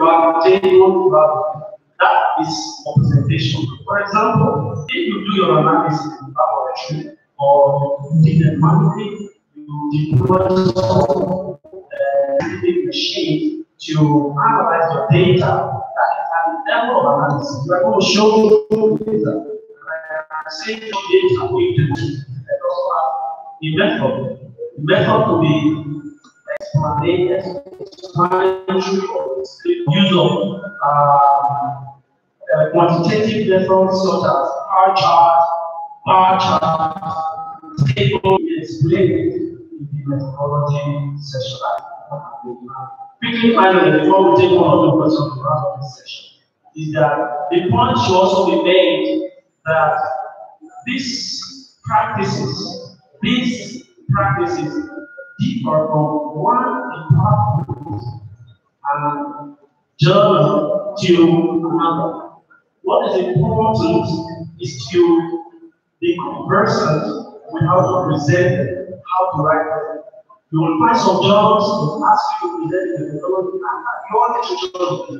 you have table, you have, that is representation. For example, if you do your analysis in laboratory or you did a manually, you deploy some machine to analyze your data. That is an level of analysis. You are going to show data. Say data we do. The method. The method to be use of quantitative methods such as power chart, table explained in the methodology session. Quickly, finally, before we take one or two questions around this session, is that the point should also be made that these practices differ from one department and journal to another. What is important is to be conversant with how to present them, how to write them. You will find some journals will ask you to present the methodology after your introduction.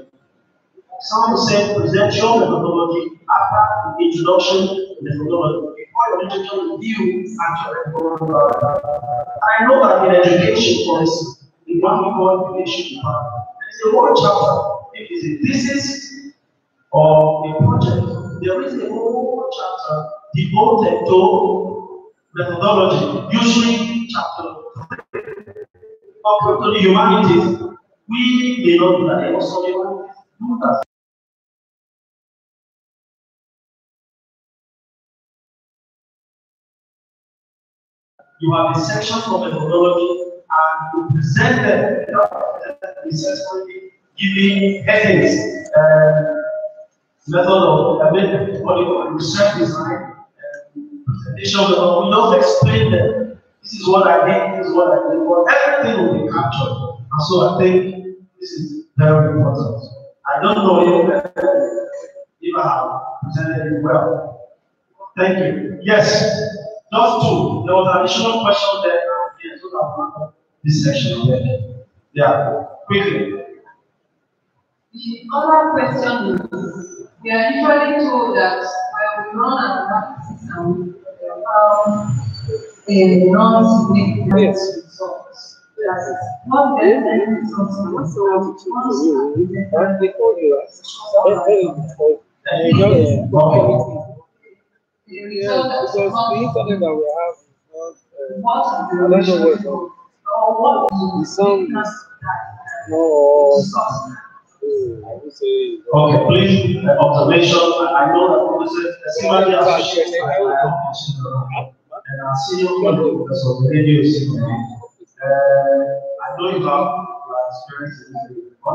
Some will say present your methodology after the introduction to the methodology. Before your introduction, review actually. I know that in education, for instance, in one we call education department, there is a whole chapter. It is a thesis or a project. There is a whole chapter devoted to methodology, usually chapter 3. Of the humanities, we may not do that. Also, humanities do that. You have a section for methodology and you present them successfully, giving headings, method of research design, presentation. We don't explain them. This is what I did, this is what I did, but everything will be captured. And so I think this is very important. I don't know if I have presented it well. Thank you. Yes, just two. There was an additional question there. Yes, so that this section there. Yeah, quickly. The other question is, we are usually told that when we run an analysis and we run significant results. What then results okay, please, observation. I know that somebody has and our senior because of the radio system. I know you have experience in the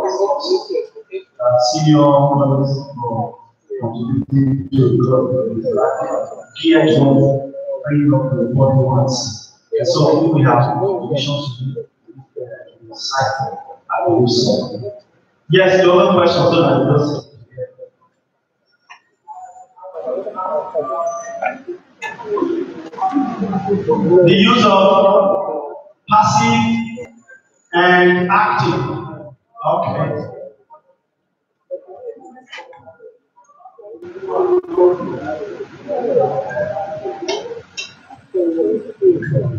senior models for contributing to the gear to bring up the body once. So we have conditions to be cycle. I will use. Yes, the other question so that the use of passive and active. Okay.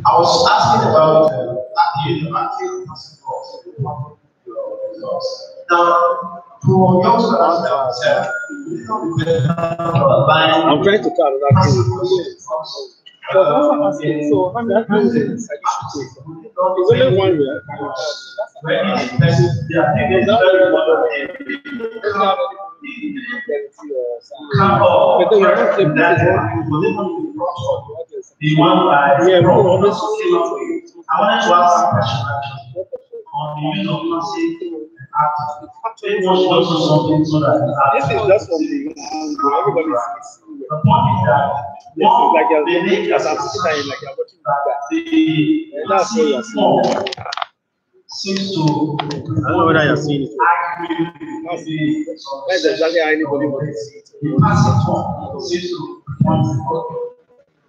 I was asking about active and passive results. Now, for young scholars that I'm trying to tell that thing. So how many things it's only one way. The one I wanted to ask a question on the use of passive active. Something so that this is just from the everybody sees. The point is that this is like you're watching that's what you're seeing. Seems to I don't know whether you're seeing it. That's exactly how anybody wants to see it. The passive form seems to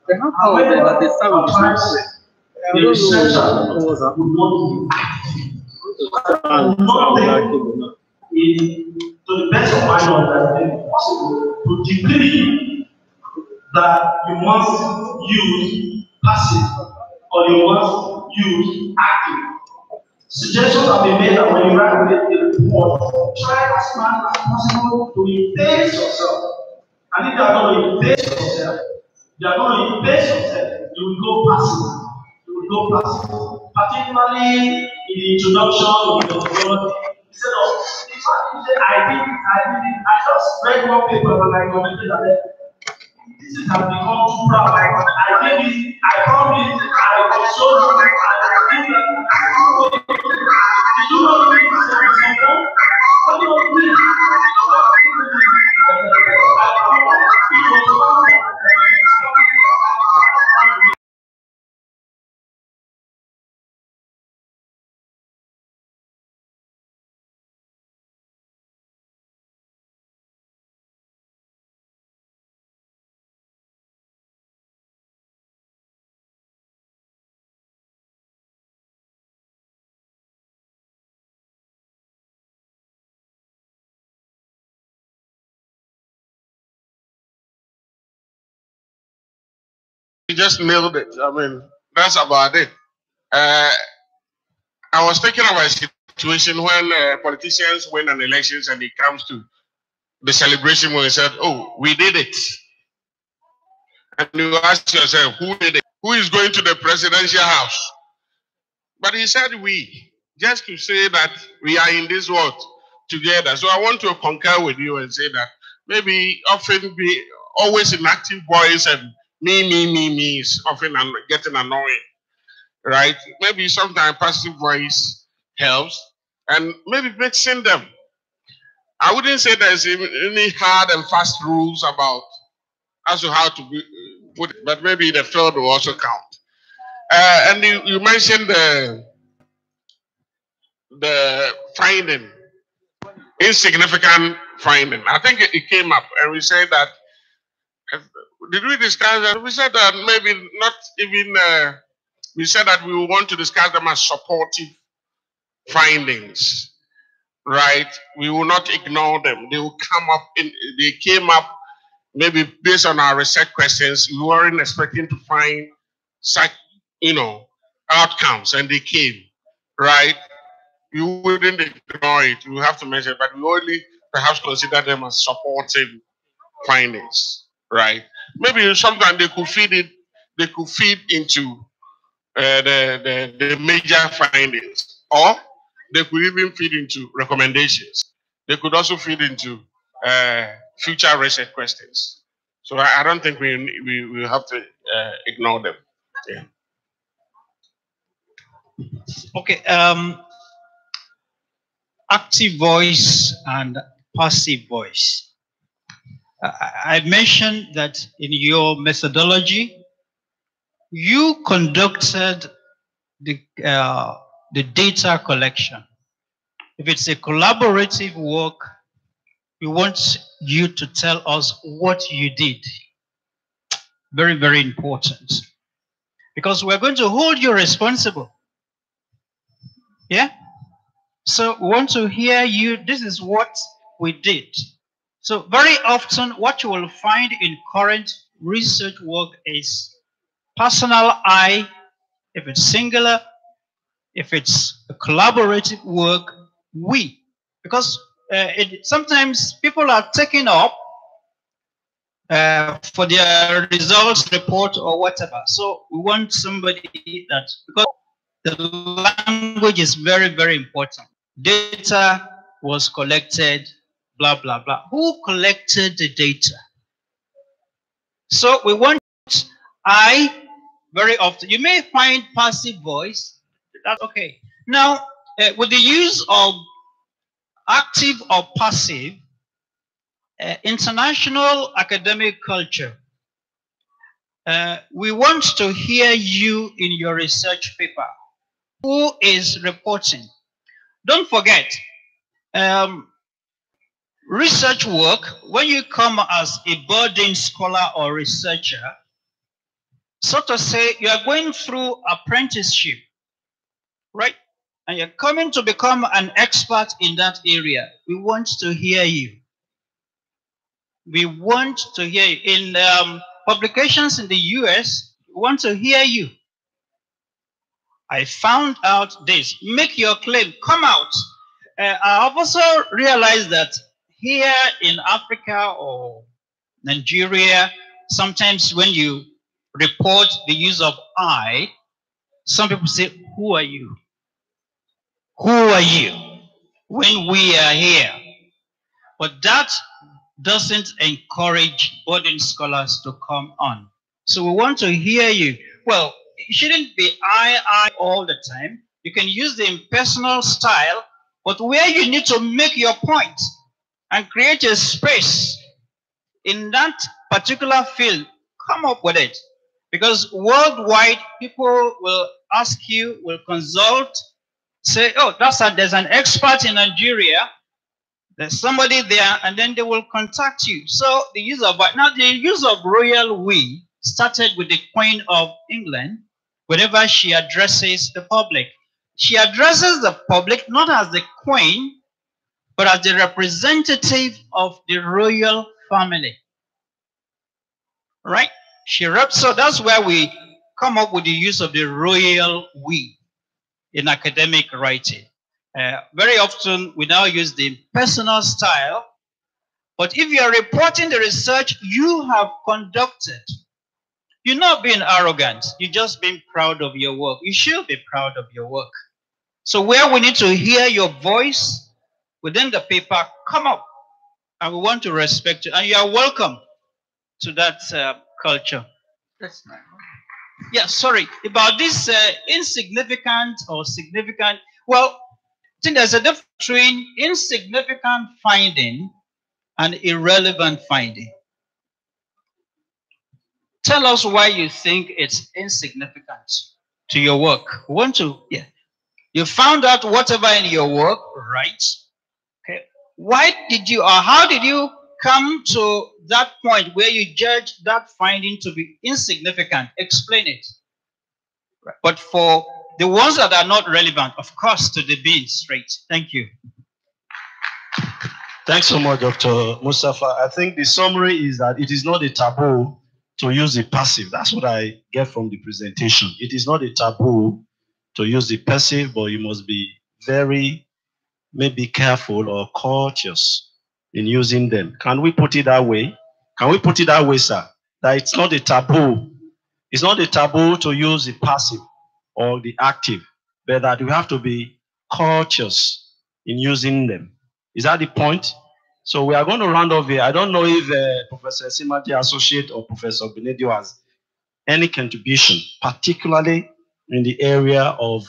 they have power, but they start with the researcher would want to be active. is, to the best of my knowledge, it is possible to decree that you must use passive or you must use active. Suggestions have been made that when you write a report, try as much as possible to efface yourself. And if you are going to efface yourself, you will go passive. Particularly in the introduction of the word, instead of I just read one paper and I commented that this has become too proud. I did it, I promised, I was so wrong, I did that. Did you know what you said to someone? What do you mean? You just nailed it. I mean, that's about it. I was thinking of a situation when politicians win an election and it comes to the celebration when they said, "Oh, we did it," and you ask yourself, "Who did it? Who is going to the presidential house?" But he said, "We," just to say that we are in this world together. So I want to concur with you and say that maybe often be always in active voice and me is often getting annoying, right? Maybe sometimes passive voice helps, and maybe mixing them. I wouldn't say there's any hard and fast rules about as to how to put it, but maybe the third will also count. And you mentioned the finding, insignificant finding. I think it came up, and we said that. Did we discuss that? We said that maybe not even. We said that we want to discuss them as supportive findings, right? We will not ignore them. They will come up. They came up maybe based on our research questions. We weren't expecting to find such, outcomes, and they came, right? You wouldn't ignore it. You have to mention, but we only perhaps consider them as supportive findings, right? Maybe sometimes they could feed it. They could feed into the major findings, or they could even feed into recommendations. They could also feed into future research questions. So I don't think we have to ignore them. Yeah. Okay. Active voice and passive voice. I mentioned that in your methodology, you conducted the data collection. If it's a collaborative work, we want you to tell us what you did. Very, very important. Because we're going to hold you responsible. Yeah? So we want to hear you. This is what we did. So very often what you will find in current research work is personal I, if it's singular, if it's a collaborative work, we. Because sometimes people are taking up for their results report or whatever. So we want somebody that, because the language is very, very important. Data was collected, blah, blah, blah. Who collected the data? So we want I very often. You may find passive voice. That's okay. Now, with the use of active or passive, international academic culture, we want to hear you in your research paper. Who is reporting? Don't forget, research work, when you come as a budding scholar or researcher, so to say, you are going through apprenticeship, right? and you're coming to become an expert in that area, we want to hear you. We want to hear you. In publications in the US, we want to hear you. I found out this. Make your claim. Come out. I've also realized that here in Africa or Nigeria, sometimes when you report the use of I, some people say, who are you? Who are you? When we are here. But that doesn't encourage budding scholars to come on. So we want to hear you. Well, it shouldn't be I all the time. You can use the impersonal style, but where you need to make your point and create a space in that particular field, come up with it. Because worldwide, people will ask you, will consult, say, oh, there's an expert in Nigeria. There's somebody there, and then they will contact you. So the use of royal we started with the Queen of England. Whenever she addresses the public, she addresses the public not as the queen, but as the representative of the royal family. Right? So that's where we come up with the use of the royal we in academic writing. Very often, we now use the personal style. But if you are reporting the research you have conducted, you're not being arrogant. You're just being proud of your work. You should be proud of your work. So where we need to hear your voice within the paper, come up. And we want to respect you. And you are welcome to that culture. That's nice. Yeah, sorry. About this insignificant or significant. Well, I think there's a difference between insignificant finding and irrelevant finding. Tell us why you think it's insignificant to your work. Yeah. You found out whatever in your work, right? Okay. How did you come to that point where you judge that finding to be insignificant? Explain it. Right. But for the ones that are not relevant, of course, to the being straight. Thank you. Thanks so much, Dr. Mustafa. I think the summary is that it is not a taboo to use the passive. That's what I get from the presentation. It is not a taboo to use the passive, but you must be very, maybe careful or cautious in using them. Can we put it that way? Can we put it that way, sir? That it's not a taboo. It's not a taboo to use the passive or the active, but that we have to be cautious in using them. Is that the point? So we are going to round off here. I don't know if Professor Simati Associate or Professor Benedio has any contribution, particularly in the area of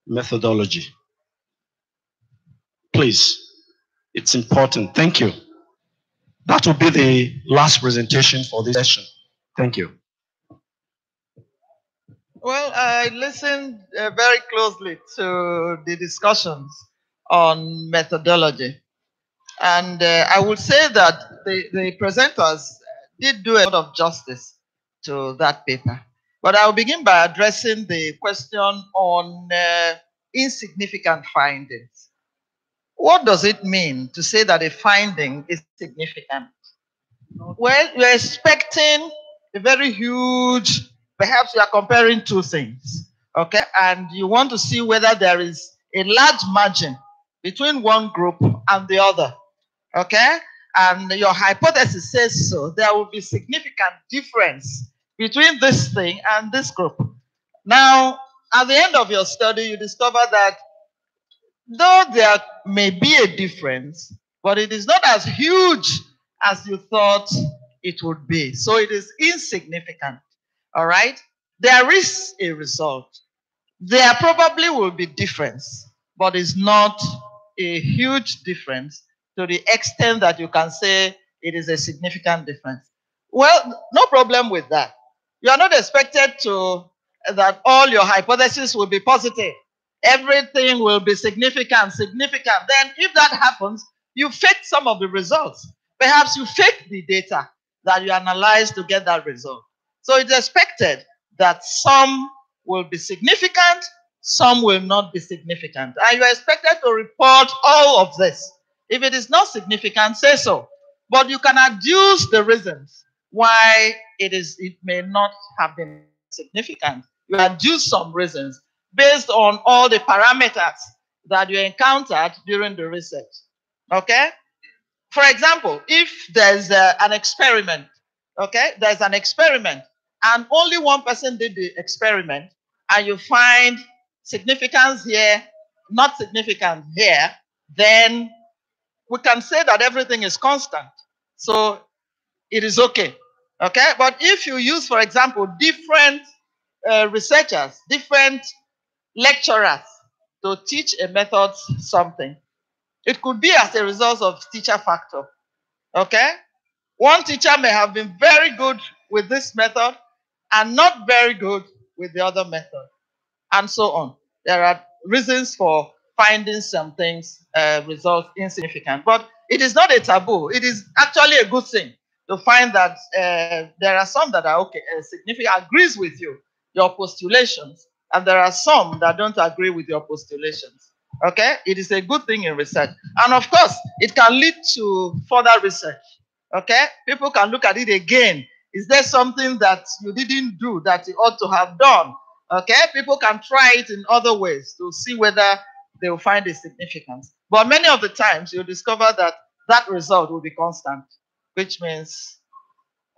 methodology. Please, it's important. Thank you. That will be the last presentation for this session. Thank you. Well, I listened very closely to the discussions on methodology. And I would say that the presenters did do a lot of justice to that paper. But I'll begin by addressing the question on insignificant findings. What does it mean to say that a finding is significant? Well, you're expecting a very huge, perhaps you are comparing two things, okay? And you want to see whether there is a large margin between one group and the other. Okay? And your hypothesis says so. There will be significant difference between this thing and this group. Now, at the end of your study, you discover that though there may be a difference, but it is not as huge as you thought it would be. So it is insignificant. All right? There is a result. There probably will be difference, but it's not a huge difference to the extent that you can say it is a significant difference. Well, no problem with that. You are not expected that all your hypotheses will be positive. Everything will be significant. Then if that happens, you fake some of the results. Perhaps you fake the data that you analyze to get that result. So it's expected that some will be significant some will not be significant. And you are expected to report all of this. If it is not significant, say so. But you can adduce the reasons why it may not have been significant. You adduce some reasons based on all the parameters that you encountered during the research. Okay? For example, if there's an experiment, okay, there's an experiment, and only one person did the experiment, and you find significance here, not significant here, then we can say that everything is constant. So it is okay. Okay? But if you use, for example, different researchers, different lecturers to teach a method something, it could be as a result of teacher factor. Okay? One teacher may have been very good with this method and not very good with the other method, and so on. There are reasons for finding some things result insignificant, but it is not a taboo. It is actually a good thing to find that there are some that are okay, significant, agrees with you, your postulations, and there are some that don't agree with your postulations. Okay? It is a good thing in research. And of course, it can lead to further research. Okay? People can look at it again. Is there something that you didn't do that you ought to have done? Okay? People can try it in other ways to see whether they will find a significance. But many of the times, you'll discover that that result will be constant, which means,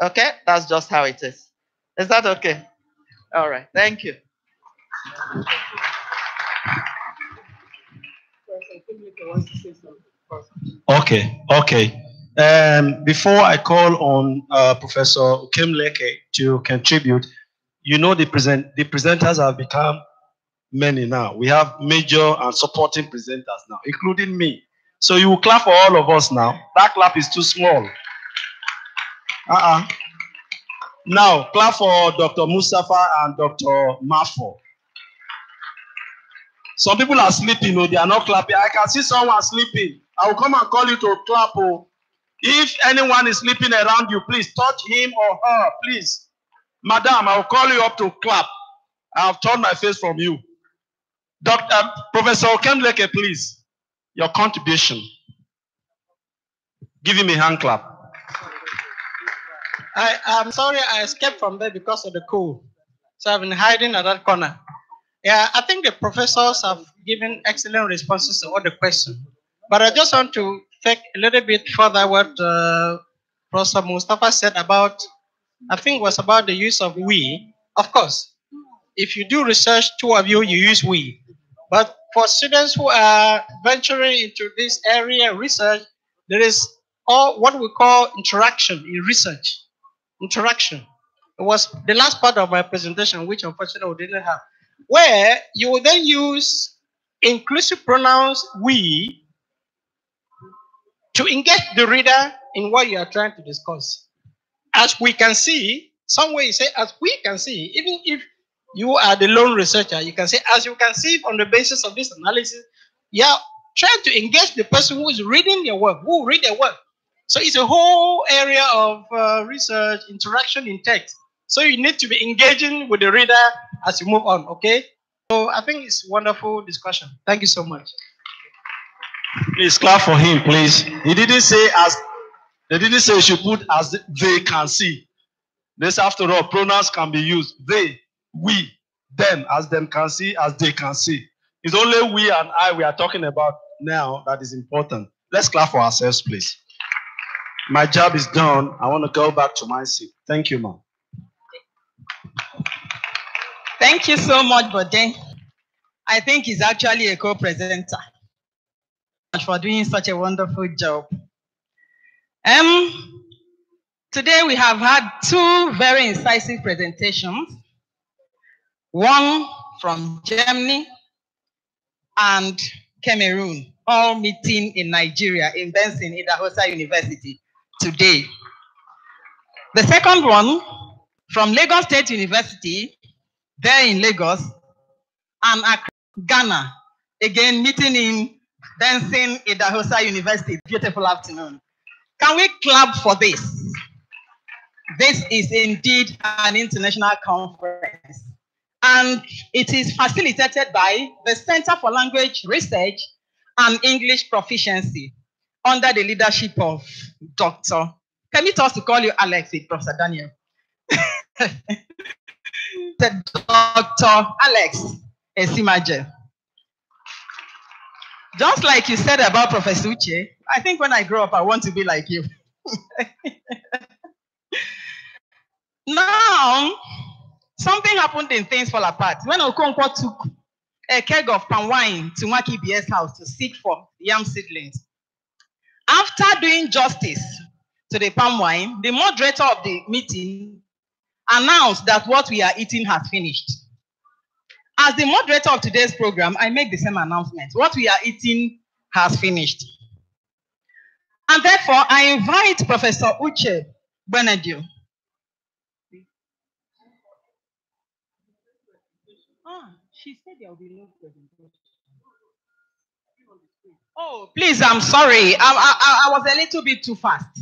okay, that's just how it is. Is that okay? All right. Thank you. Okay. Before I call on Professor Ukemleke to contribute, you know the presenters have become many now. We have major and supporting presenters now, including me. So you will clap for all of us now. That clap is too small. Now, clap for Dr. Mustafa and Dr. Mafo. Some people are sleeping, they are not clapping. I can see someone sleeping. I will come and call you to clap. If anyone is sleeping around you, please touch him or her, please. Madam, I will call you up to clap. I have turned my face from you. Professor Okemleke, please, your contribution. Give him a hand clap. I'm sorry I escaped from there because of the cold. So I've been hiding at that corner. Yeah, I think the professors have given excellent responses to all the questions. But I just want to take a little bit further what Professor Mustafa said about, I think it was about the use of we. Of course, if you do research, two of you use we. But for students who are venturing into this area of research, there is all what we call interaction in research. Interaction. It was the last part of my presentation, which unfortunately we didn't have, where you will then use inclusive pronouns we to engage the reader in what you are trying to discuss. As we can see, somewhere you say, as we can see, even if you are the lone researcher, you can say, as you can see on the basis of this analysis, you are trying to engage the person who is reading your work, who read their work. So it's a whole area of research, interaction in text. So you need to be engaging with the reader as you move on, okay? So I think it's a wonderful discussion. Thank you so much. Please clap for him, please. He didn't say as, they didn't say you should put as they can see. This, after all, pronouns can be used. They, we, them, as them can see, as they can see. It's only we and I we are talking about now that is important. Let's clap for ourselves, please. My job is done. I want to go back to my seat. Thank you, ma'am. Thank you so much, Bode. I think he's actually a co-presenter. For doing such a wonderful job. Today we have had two very incisive presentations. One from Germany and Cameroon, all meeting in Nigeria, in Benson, Idahosa University today. The second one from Lagos State University, there in Lagos, and Ghana, again meeting in Benson, Idahosa University. Beautiful afternoon. Can we clap for this? This is indeed an international conference. and it is facilitated by the Center for Language Research and English Proficiency under the leadership of Dr. Permit us to call you Alex, Professor Daniel. Dr. Alex Esimaje. Just like you said about Professor Uche, I think when I grow up, I want to be like you. Now, something happened in Things Fall Apart. When Okonkwo took a keg of palm wine to Mwaki BS house to seek for yam seedlings, after doing justice to the palm wine, the moderator of the meeting announced that what we are eating has finished. As the moderator of today's program, I make the same announcement. What we are eating has finished. And therefore, I invite Professor Uche Benedio. She said there will be no presentation. Oh, please, I'm sorry. I was a little bit too fast.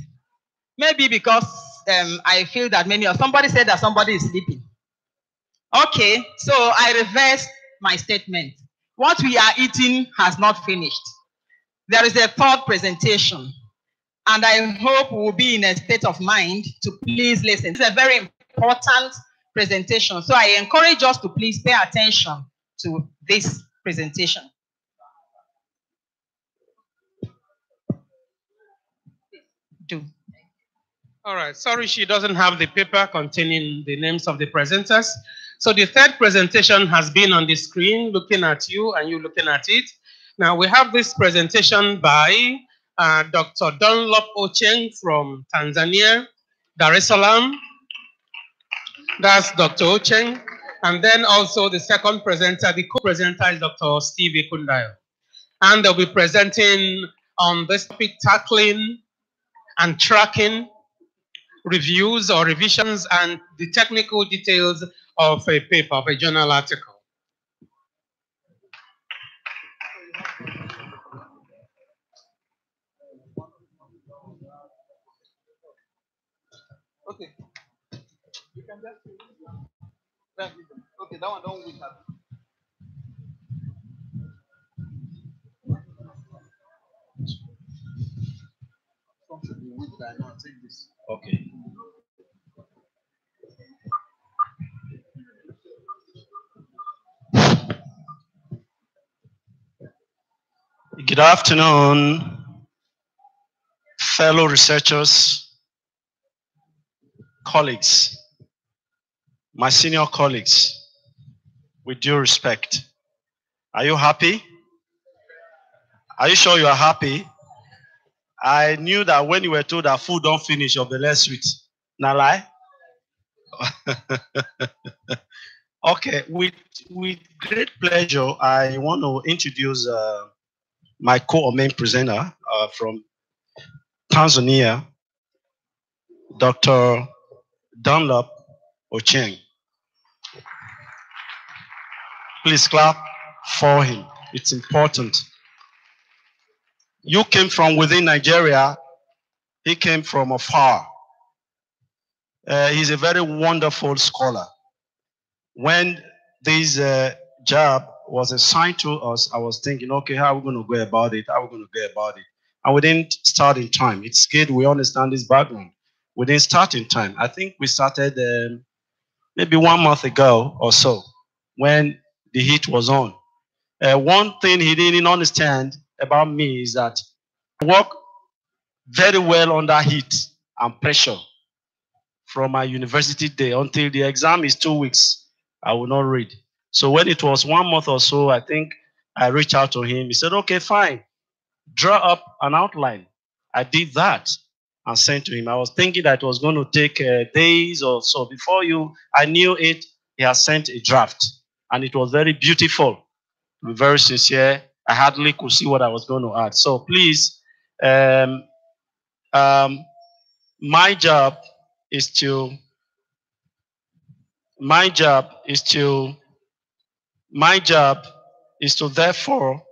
Maybe because I feel that somebody said that somebody is sleeping. Okay, so I reverse my statement. What we are eating has not finished. There is a third presentation, and I hope we will be in a state of mind to please listen. It's a very important presentation, so I encourage us to please pay attention to this presentation. Do. All right, sorry she doesn't have the paper containing the names of the presenters. So the third presentation has been on the screen, looking at you and you looking at it. Now we have this presentation by Dr. Dunlop Ocheng from Tanzania, Dar es Salaam. That's Dr. Ocheng. And then also the second presenter, the co-presenter is Dr. Steve Ikundayo. And they'll be presenting on this topic, tackling and tracking reviews or revisions and the technical details of a paper, of a journal article. Okay. You can just okay, that one don't wait up. Okay. Good afternoon, fellow researchers, colleagues, my senior colleagues, with due respect. Are you happy? Are you sure you are happy? I knew that when you were told that food don't finish of the less sweet. Now lie? Okay, with great pleasure, I want to introduce my co-main presenter from Tanzania, Dr. Dunlop Ocheng. Please clap for him. It's important. You came from within Nigeria. He came from afar. He's a very wonderful scholar. When this job was assigned to us, I was thinking, okay, how are we going to go about it? How are we going to go about it? And we didn't start in time. It's good we understand this background. We didn't start in time. I think we started maybe 1 month ago or so when the heat was on. One thing he didn't understand about me is that I work very well under heat and pressure from my university day until the exam is 2 weeks. I will not read. So when it was 1 month or so, I think I reached out to him. He said, okay, fine. Draw up an outline. I did that and sent to him. I was thinking that it was going to take days or so. Before I knew it, he had sent a draft. And it was very beautiful. To be very sincere, I hardly could see what I was going to add. So please, my job is to therefore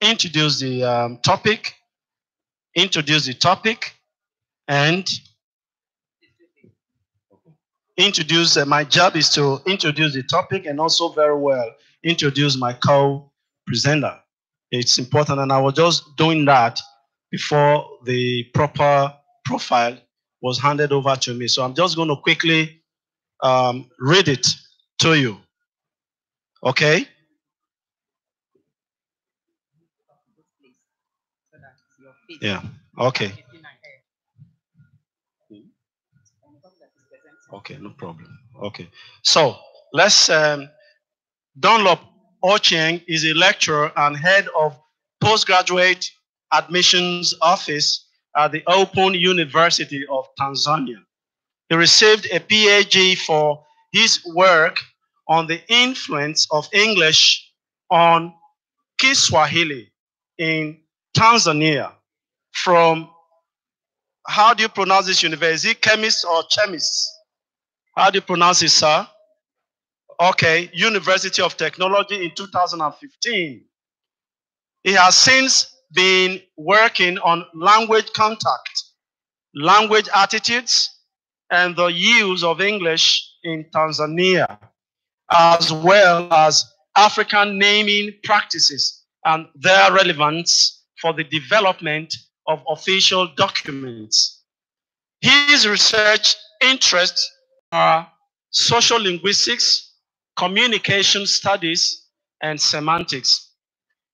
introduce the topic, and introduce, my job is to introduce the topic and also very well introduce my co-presenter. It's important, and I was just doing that before the proper profile was handed over to me. So I'm just going to quickly read it to you. Okay? Yeah. Okay. Okay, no problem. Okay. So let's Dunlop Ochieng is a lecturer and head of postgraduate admissions office at the Open University of Tanzania. He received a PhD for his work on the influence of English on Kiswahili in Tanzania from, how do you pronounce this university? Is it chemist or chemist? How do you pronounce it, sir? Okay, University of Technology in 2015. He has since been working on language contact, language attitudes, and the use of English in Tanzania, as well as African naming practices and their relevance for the development of official documents. His research interests are social linguistics, communication studies, and semantics.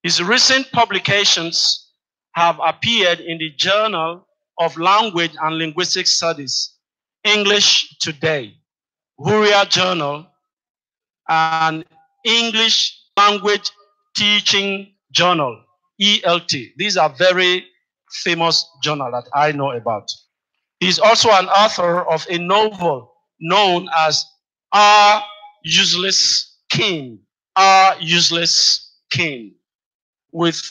His recent publications have appeared in the Journal of Language and Linguistic Studies, English Today, Huria Journal, and English Language Teaching Journal, ELT. These are very famous journals that I know about. He's also an author of a novel known as Our Useless King, Our Useless King, with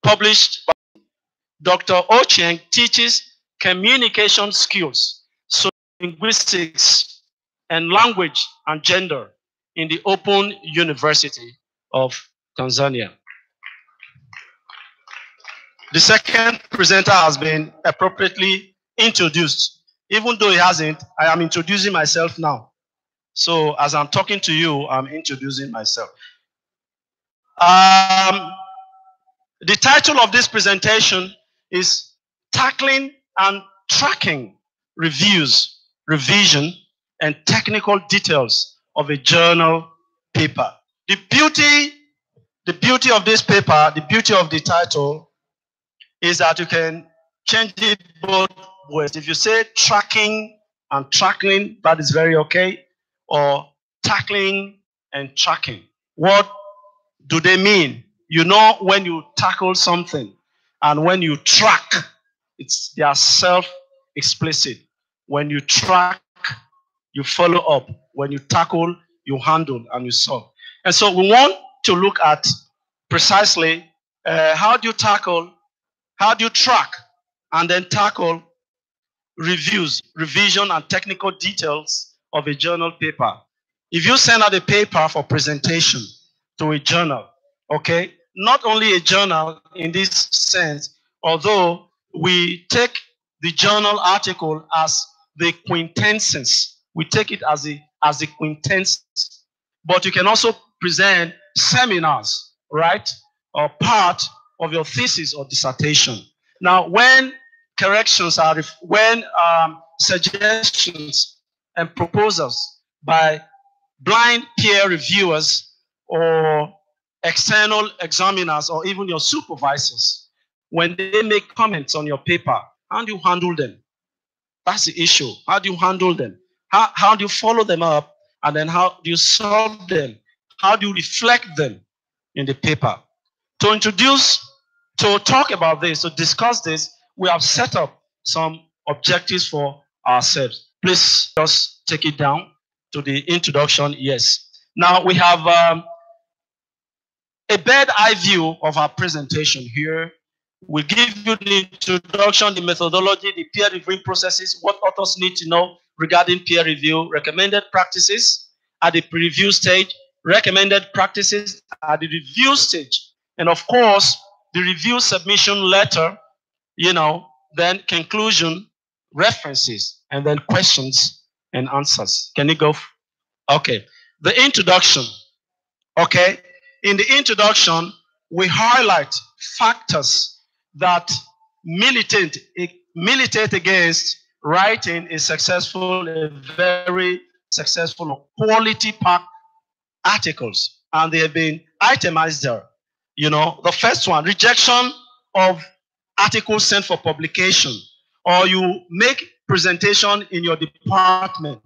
published by Dr. Ochieng teaches communication skills, so linguistics, and language and gender in the Open University of Tanzania. The second presenter has been appropriately introduced. Even though he hasn't, I am introducing myself now. So as I'm talking to you, I'm introducing myself. The title of this presentation is Tackling and Tracking Reviews, Revision, and Technical Details of a Journal Paper. The beauty of this paper, the beauty of the title, is that you can change it both ways. If you say tracking and tracking, that is very okay. Or tackling and tracking. What do they mean? You know, when you tackle something and when you track, they are self-explicit. When you track, you follow up. When you tackle, you handle and you solve. And so we want to look at precisely how do you tackle, how do you track, and then tackle reviews, revision, and technical details of a journal paper. If you send out a paper for presentation to a journal, okay, not only a journal in this sense, although we take the journal article as the quintessence, we take it as the quintessence, but you can also present seminars, right, or part of your thesis or dissertation. Now, when corrections are, when suggestions and proposals by blind peer reviewers or external examiners or even your supervisors, when they make comments on your paper, how do you handle them? That's the issue. How do you handle them? How do you follow them up? And then how do you solve them? How do you reflect them in the paper? To talk about this, to discuss this, we have set up some objectives for ourselves. Please just take it down to the introduction. Yes. Now we have a bird eye view of our presentation here. We give you the introduction, the methodology, the peer reviewing processes, what authors need to know regarding peer review, recommended practices at the preview stage, recommended practices at the review stage, and of course, the review submission letter, then conclusion, references, and then questions and answers. Can you go? Okay. The introduction. Okay. In the introduction, we highlight factors that militate against writing a very successful quality packed articles, and they have been itemized there. You know, the first one, rejection of articles sent for publication, or you make presentation in your department.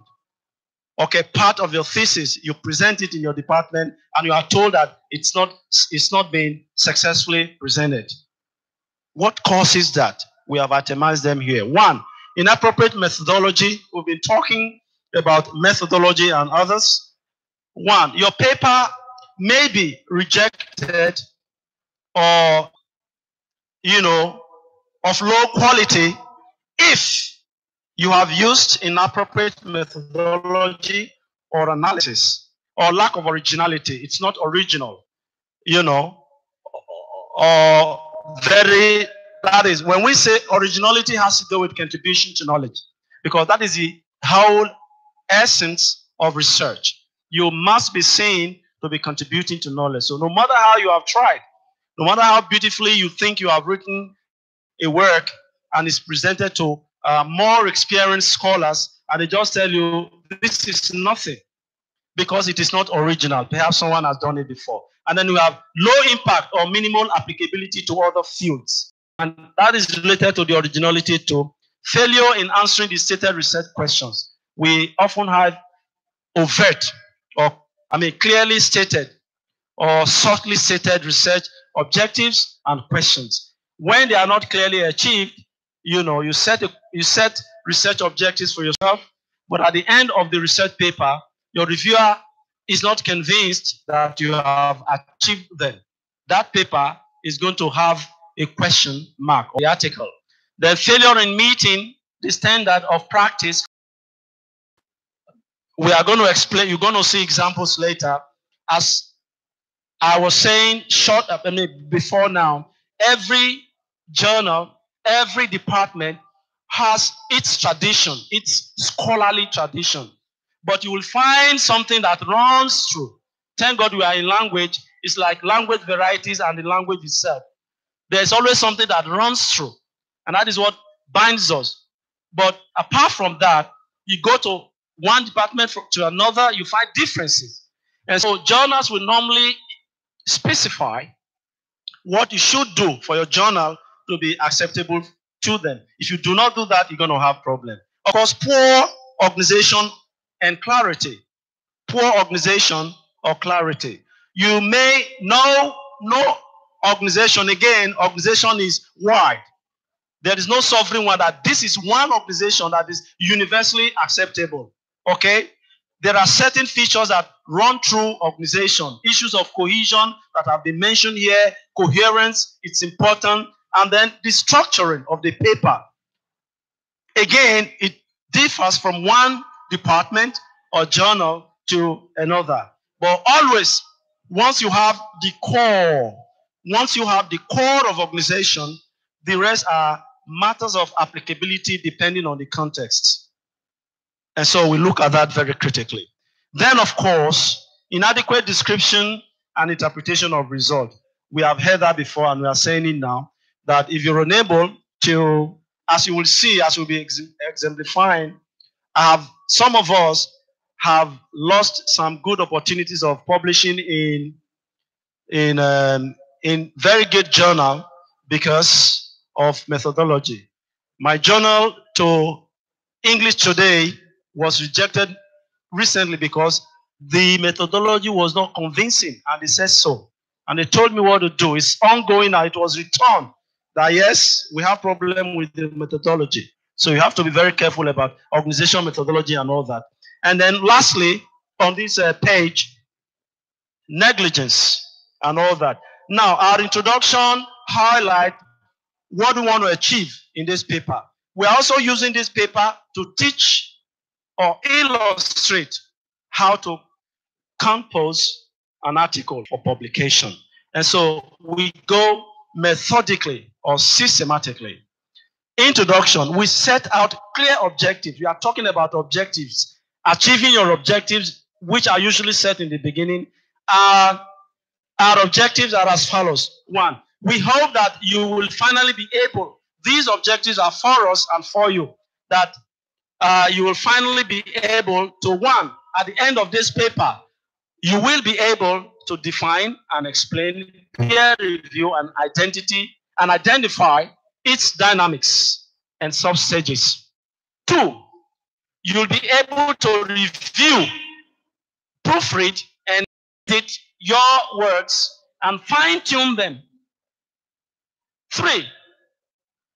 Okay, part of your thesis, you present it in your department, and you are told that it's not being successfully presented. What causes that? We have itemized them here. One, inappropriate methodology. We've been talking about methodology and others. One, your paper may be rejected or, of low quality if you have used inappropriate methodology or analysis or lack of originality. It's not original, or that is, when we say originality has to do with contribution to knowledge, because that is the whole essence of research. You must be seen to be contributing to knowledge. So no matter how you have tried, no matter how beautifully you think you have written a work and it's presented to more experienced scholars, and they just tell you this is nothing because it is not original. Perhaps someone has done it before. And then you have low impact or minimal applicability to other fields. And that is related to the originality to failure in answering the stated research questions. We often have overt or, clearly stated or subtly stated research objectives and questions. When they are not clearly achieved, you set research objectives for yourself, but at the end of the research paper, your reviewer is not convinced that you have achieved them. That paper is going to have a question mark on the article. The failure in meeting the standard of practice. We are going to explain, you're going to see examples later. As I was saying before now, every journal, every department has its tradition, its scholarly tradition. But you will find something that runs through. Thank God we are in language. It's like language varieties and the language itself. There's always something that runs through. And that is what binds us. But apart from that, you go to one department to another, you find differences. And so journals will normally specify what you should do for your journal to be acceptable to them. If you do not do that, you're going to have problems. Of course, poor organization and clarity. Poor organization or clarity. You may know no organization. Again, organization is wide. There is no sovereign one that this is one organization that is universally acceptable. Okay? There are certain features that run through organization. Issues of cohesion that have been mentioned here, coherence, it's important, and then the structuring of the paper. Again, it differs from one department or journal to another. But always, once you have the core of organization, the rest are matters of applicability depending on the context. And so we look at that very critically. Then, of course, inadequate description and interpretation of result. We have heard that before, and we are saying it now, that if you're unable to, as you will see, as we'll be exemplifying, some of us have lost some good opportunities of publishing in very good journal because of methodology. My journal to English Today was rejected recently because the methodology was not convincing, and they said so. And they told me what to do. It's ongoing now. It was returned that yes, we have problem with the methodology. So you have to be very careful about organizational methodology and all that. And then lastly, on this page, negligence and all that. Now, our introduction highlight what we want to achieve in this paper. We're also using this paper to teach or illustrate how to compose an article for publication. And so we go methodically or systematically. Introduction, we set out clear objectives. We are talking about objectives. achieving your objectives, which are usually set in the beginning, our objectives are as follows. 1, we hope that you will finally be able, these objectives are for us and for you, that you will finally be able to, 1, at the end of this paper, you will be able to define and explain peer review and identify its dynamics and substages. 2, you'll be able to review, proofread, and edit your words and fine-tune them. 3,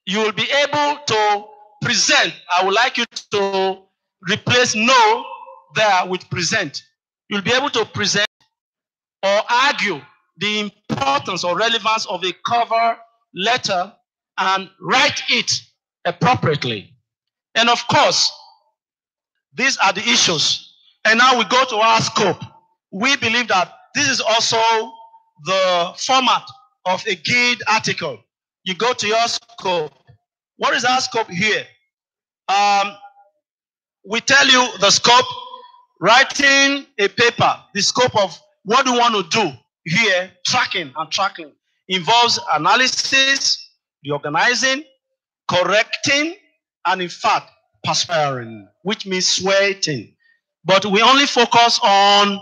you will be able to present. I would like you to replace know there with present. You'll be able to present or argue the importance or relevance of a cover letter and write it appropriately. And of course, these are the issues. And now we go to our scope. We believe that this is also the format of a guide article. You go to your scope. What is our scope here? We tell you the scope, writing a paper, the scope of what we want to do here, tracking, involves analysis, reorganizing, correcting, and in fact, perspiring, which means sweating. But we only focus on,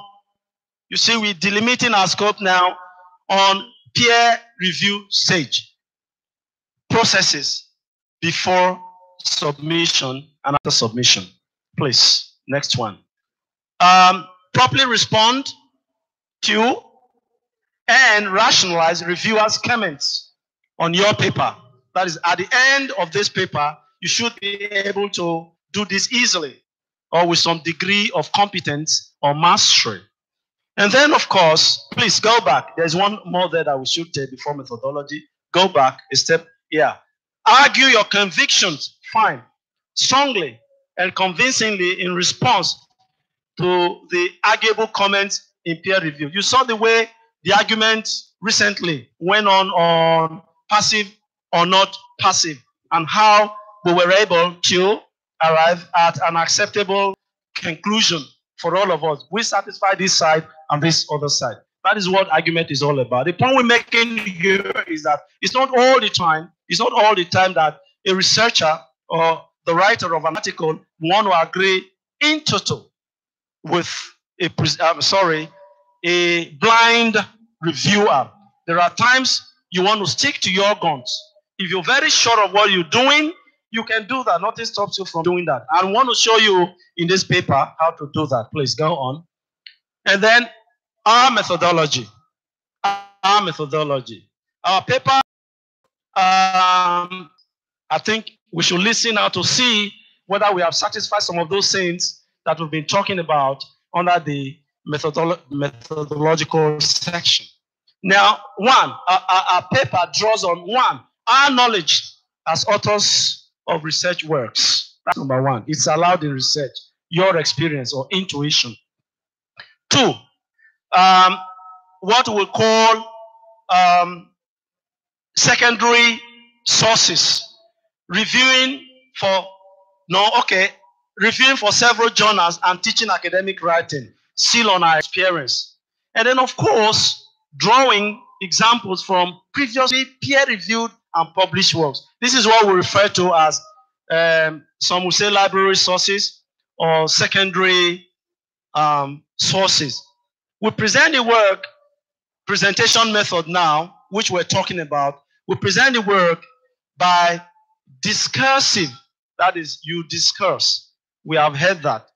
you see, we're delimiting our scope now on peer review stage, processes before submission and after submission. Please, next one. Properly respond to and rationalize reviewers' comments on your paper. That is, at the end of this paper, you should be able to do this easily or with some degree of competence or mastery. And then, of course, please go back. There's one more there that we should take before methodology. Go back a step. Yeah. Argue your convictions, fine, strongly and convincingly in response to the arguable comments in peer review. You saw the way the argument recently went on passive or not passive, and how we were able to arrive at an acceptable conclusion for all of us. We satisfy this side and this other side. That is what argument is all about. The point we're making here is that it's not all the time that a researcher or the writer of an article want to agree in total with a blind reviewer. There are times you want to stick to your guns. If you're very sure of what you're doing, you can do that. Nothing stops you from doing that. I want to show you in this paper how to do that. Please go on. And then our methodology. Our paper, I think we should listen now to see whether we have satisfied some of those things that we've been talking about under the methodological section. Now, one, our paper draws on one, our knowledge as authors of research works. That's number one. It's allowed in research, your experience or intuition. Two, what we call secondary sources. Reviewing for several journals and teaching academic writing, still on our experience. And then, of course, drawing examples from previously peer-reviewed and published works. This is what we refer to as, some will say library sources or secondary sources. We present the work, presentation method now, which we're talking about. We present the work by discursive, that is, you discuss. We have heard that.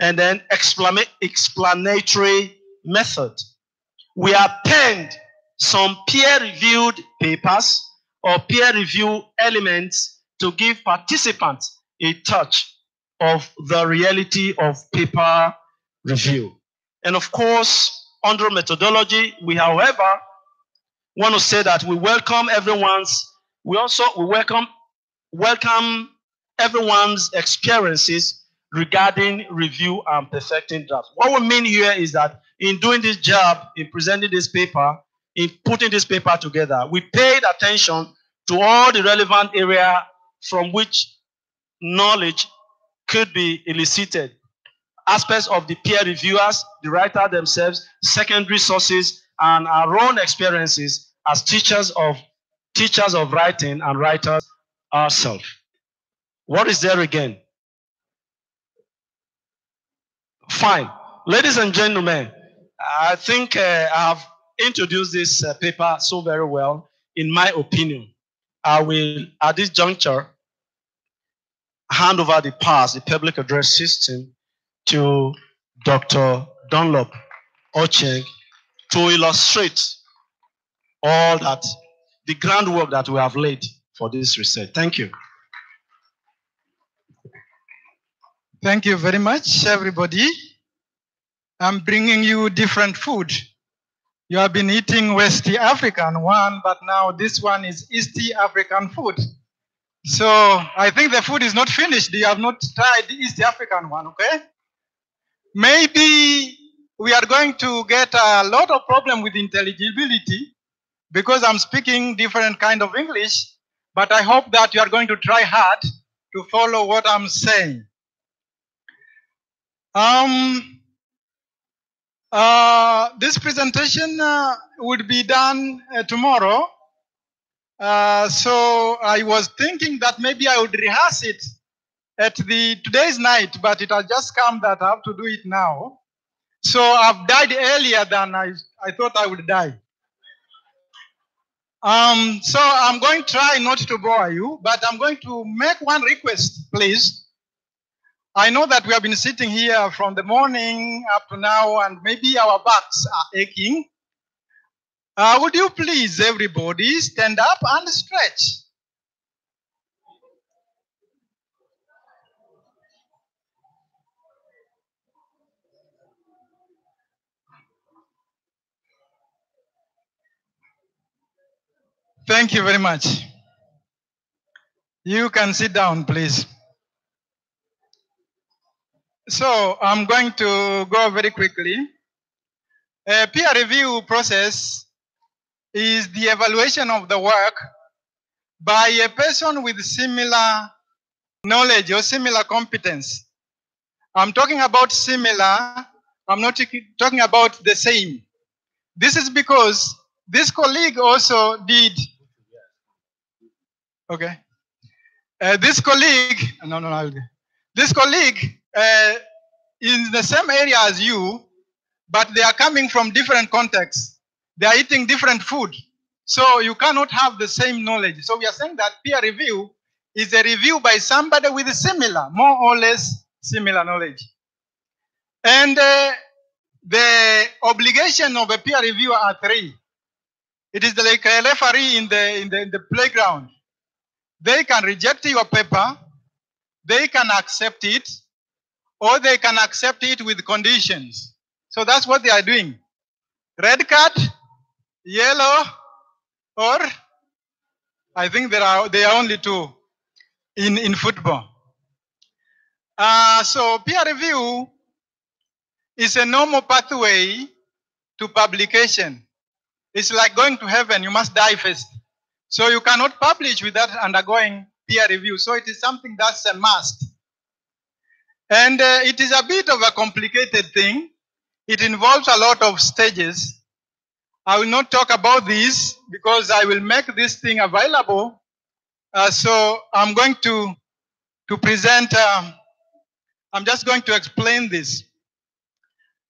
And then explanatory method. We append some peer-reviewed papers or peer-review elements to give participants a touch of the reality of paper review. And of course, under methodology, we, however, want to say that we welcome welcome everyone's experiences regarding review and perfecting drafts. What we mean here is that in doing this job, in presenting this paper, in putting this paper together, we paid attention to all the relevant area from which knowledge could be elicited. aspects of the peer reviewers, the writer themselves, secondary sources, and our own experiences as teachers of writing and writers ourselves. What is there again? Fine. Ladies and gentlemen, I think I have introduced this paper so very well, in my opinion. I will, at this juncture, hand over the public address system, to Dr. Dunlop Ocheng to illustrate all that, the groundwork that we have laid for this research. Thank you. Thank you very much, everybody. I'm bringing you different food. You have been eating West African one, but now this one is East African food. So I think the food is not finished. You have not tried the East African one, okay? Maybe we are going to get a lot of problem with intelligibility because I'm speaking different kind of English, but I hope that you are going to try hard to follow what I'm saying. This presentation would be done tomorrow. So I was thinking that maybe I would rehearse it at today's night, but it has just come that I have to do it now. So I've died earlier than I thought I would die. So I'm going to try not to bore you, but I'm going to make one request, please. I know that we have been sitting here from the morning up to now, and maybe our backs are aching. Would you please, everybody, stand up and stretch? Thank you very much. You can sit down, please. So I'm going to go very quickly. A peer review process is the evaluation of the work by a person with similar knowledge or similar competence. I'm talking about similar, I'm not talking about the same. This is because this colleague also did, okay. This colleague in the same area as you, but they are coming from different contexts. They are eating different food. So you cannot have the same knowledge. So we are saying that peer review is a review by somebody with similar, more or less similar knowledge. And the obligation of a peer reviewer are three. It is like a referee in the playground. They can reject your paper, they can accept it, or they can accept it with conditions. So that's what they are doing. Red card, yellow, or I think there are only two in football. So peer review is a normal pathway to publication. It's like going to heaven, you must die first. So you cannot publish without undergoing peer review. So it is something that's a must. And it is a bit of a complicated thing. It involves a lot of stages. I will not talk about this because I will make this thing available. So I'm going to present, I'm just going to explain this.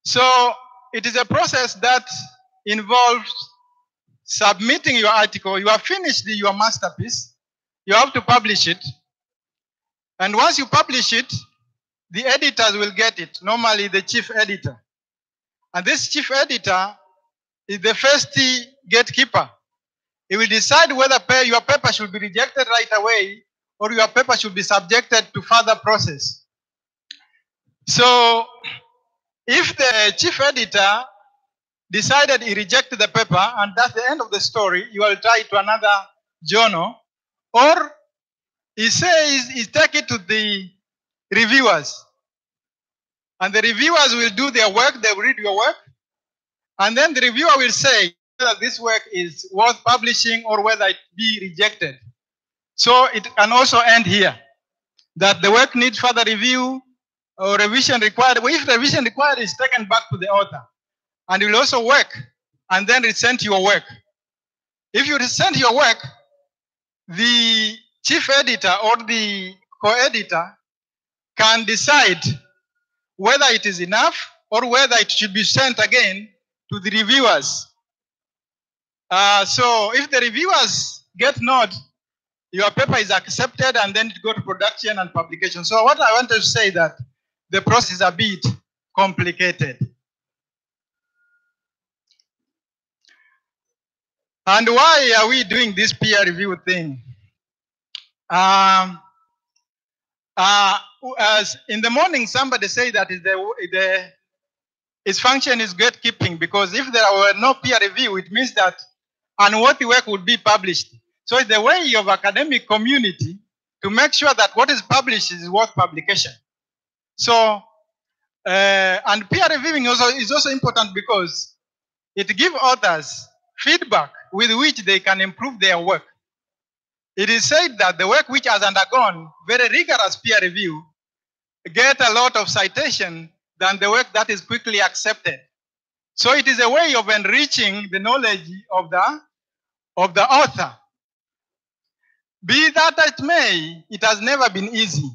So it is a process that involves submitting your article. You have finished your masterpiece. You have to publish it. And once you publish it, the editors will get it, normally the chief editor. And this chief editor is the first gatekeeper. He will decide whether your paper should be rejected right away or your paper should be subjected to further process. So if the chief editor decided he rejected the paper and that's the end of the story, you will try to another journal, or he says he take it to the reviewers. And the reviewers will do their work, they will read your work, and then the reviewer will say whether this work is worth publishing or whether it be rejected. So it can also end here, that the work needs further review, or revision required, if revision required is taken back to the author, and you will also work and then resend your work. If you resend your work, the chief editor or the co-editor can decide whether it is enough or whether it should be sent again to the reviewers. So if the reviewers get nod, your paper is accepted and then it goes to production and publication. So what I want to say that the process is a bit complicated. And why are we doing this peer review thing? As in the morning, somebody said that its function is gatekeeping, because if there were no peer review, it means that unworthy work would be published. So it's the way of academic community to make sure that what is published is worth publication. So, and peer reviewing is also important because it gives authors feedback with which they can improve their work. It is said that the work which has undergone very rigorous peer review get a lot of citation than the work that is quickly accepted. So it is a way of enriching the knowledge of the author. Be that it may, it has never been easy.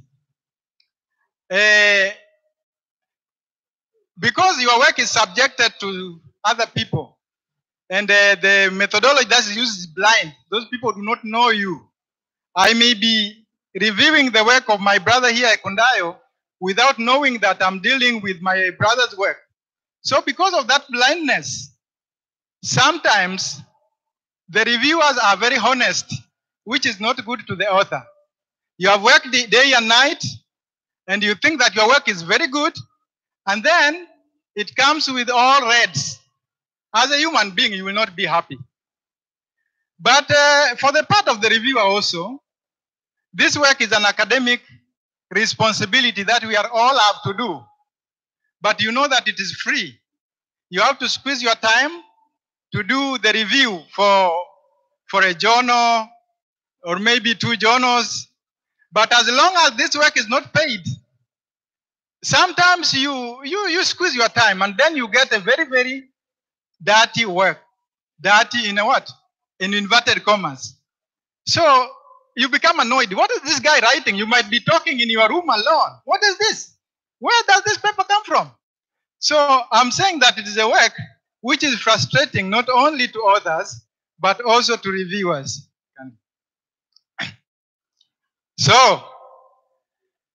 Because your work is subjected to other people, and the methodology that is used is blind. Those people do not know you. I may be reviewing the work of my brother here at Kundayo without knowing that I'm dealing with my brother's work. So because of that blindness, sometimes the reviewers are very honest, which is not good to the author. You have worked day and night, and you think that your work is very good, and then it comes with all reds. As a human being, you will not be happy. But for the part of the reviewer also, this work is an academic responsibility that we are all have to do. But you know that it is free. You have to squeeze your time to do the review for a journal or maybe 2 journals. But as long as this work is not paid, sometimes you squeeze your time and then you get a very, very dirty work. Dirty in a what? In inverted commas. So you become annoyed. What is this guy writing? You might be talking in your room alone. What is this? Where does this paper come from? So I'm saying that it is a work which is frustrating not only to authors, but also to reviewers. So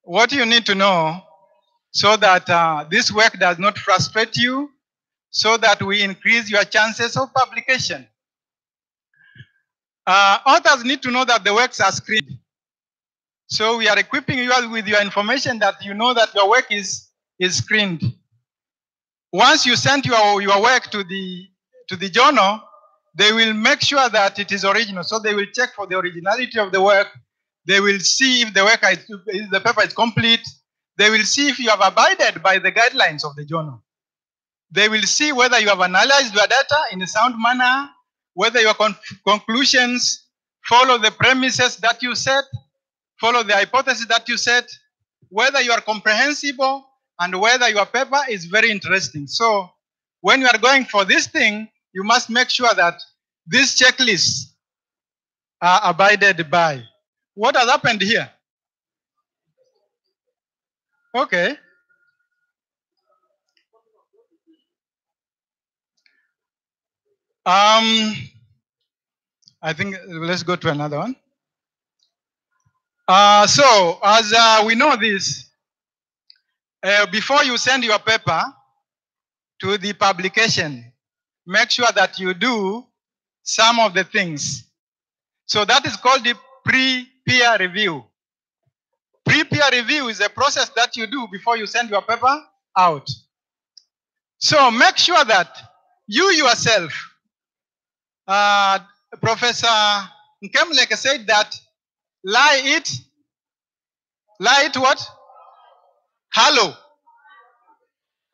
what you need to know so that this work does not frustrate you, so that we increase your chances of publication. Authors need to know that the works are screened. So we are equipping you with your information that you know that your work is screened. Once you send your work to the journal, they will make sure that it is original. So they will check for the originality of the work. They will see if the paper is complete. They will see if you have abided by the guidelines of the journal. They will see whether you have analyzed your data in a sound manner, whether your conclusions follow the premises that you set, follow the hypothesis that you set, whether you are comprehensible, and whether your paper is very interesting. So when you are going for this thing, you must make sure that these checklists are abided by. What has happened here? Okay. I think let's go to another one. So as we know this, before you send your paper to the publication, make sure that you do some of the things. So that is called the pre-peer review. Pre-peer review is a process that you do before you send your paper out. So make sure that you yourself, Professor Nkemleke said that lie it what? Hallow.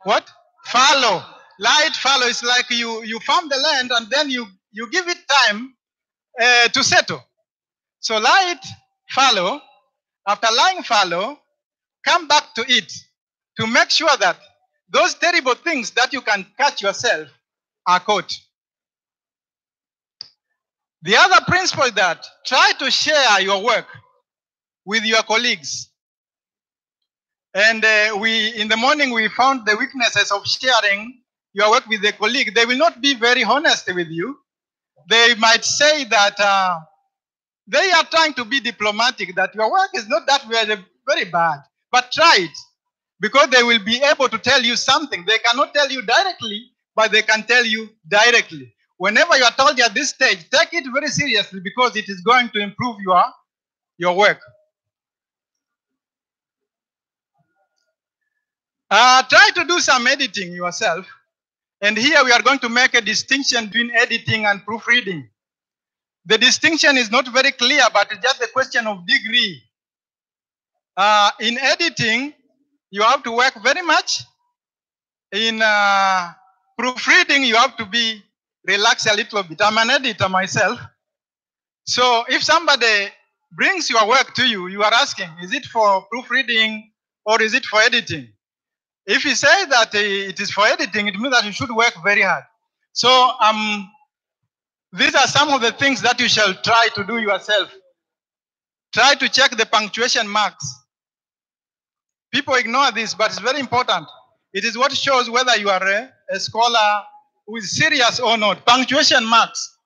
What? Fallow. Lie it fallow. It's like you farm the land and then you give it time to settle. So lie it fallow. After lying fallow, come back to it. to make sure that those terrible things that you can catch yourself are caught. The other principle is that try to share your work with your colleagues. And in the morning, we found the weaknesses of sharing your work with a colleague. They will not be very honest with you. They might say that they are trying to be diplomatic, that your work is not that very bad, but try it. Because they will be able to tell you something. They cannot tell you directly, but they can tell you directly. Whenever you are told at this stage, take it very seriously because it is going to improve your work. Try to do some editing yourself. And here we are going to make a distinction between editing and proofreading. The distinction is not very clear, but it's just a question of degree. In editing, you have to work very much. In proofreading, you have to be relaxed a little bit. I'm an editor myself. So if somebody brings your work to you, you are asking, is it for proofreading or is it for editing? If he says that it is for editing, it means that you should work very hard. So these are some of the things that you shall try to do yourself. Try to check the punctuation marks. People ignore this, but it's very important. It is what shows whether you are a scholar who is serious or not. Punctuation marks,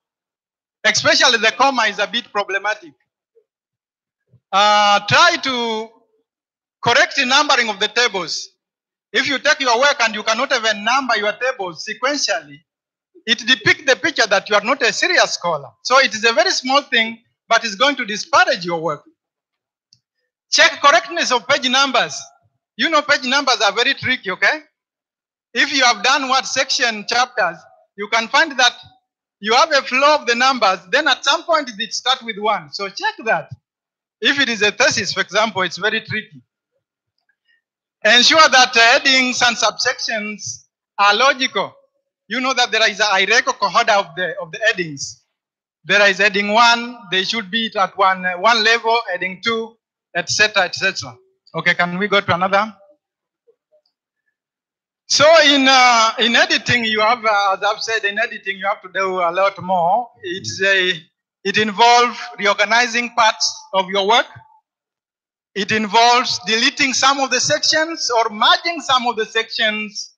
especially the comma, is a bit problematic. Try to correct the numbering of the tables. If you take your work and you cannot even number your tables sequentially, it depicts the picture that you are not a serious scholar. So it is a very small thing, but it's going to disparage your work. Check correctness of page numbers. You know page numbers are very tricky, okay? If you have done section chapters, you can find that you have a flow of the numbers, then at some point it starts with 1. So check that. If it is a thesis, for example, it's very tricky. Ensure that headings and subsections are logical. You know that there is a hierarchical order of the headings. There is heading 1, they should be at one level, heading 2, etc., etc. Okay, can we go to another? So in editing, you have, as I've said, in editing, you have to do a lot more. It involves reorganizing parts of your work. It involves deleting some of the sections or merging some of the sections,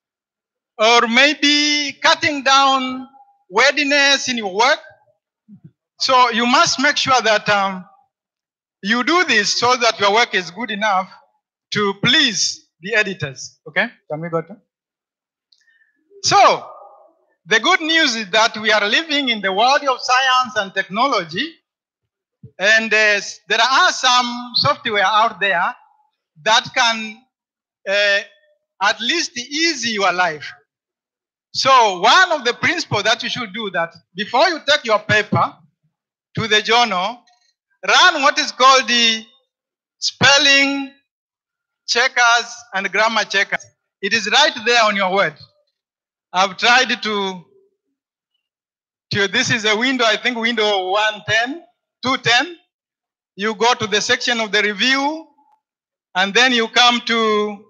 or maybe cutting down wordiness in your work. So you must make sure that you do this so that your work is good enough to please the editors. Okay, can we go to? So the good news is that we are living in the world of science and technology. And there are some software out there that can at least ease your life. So one of the principles that you should do that before you take your paper to the journal, run what is called the spelling checkers and grammar checkers. It is right there on your word. I've tried to this is a window, I think window 110, 210. You go to the section of the review, and then you come to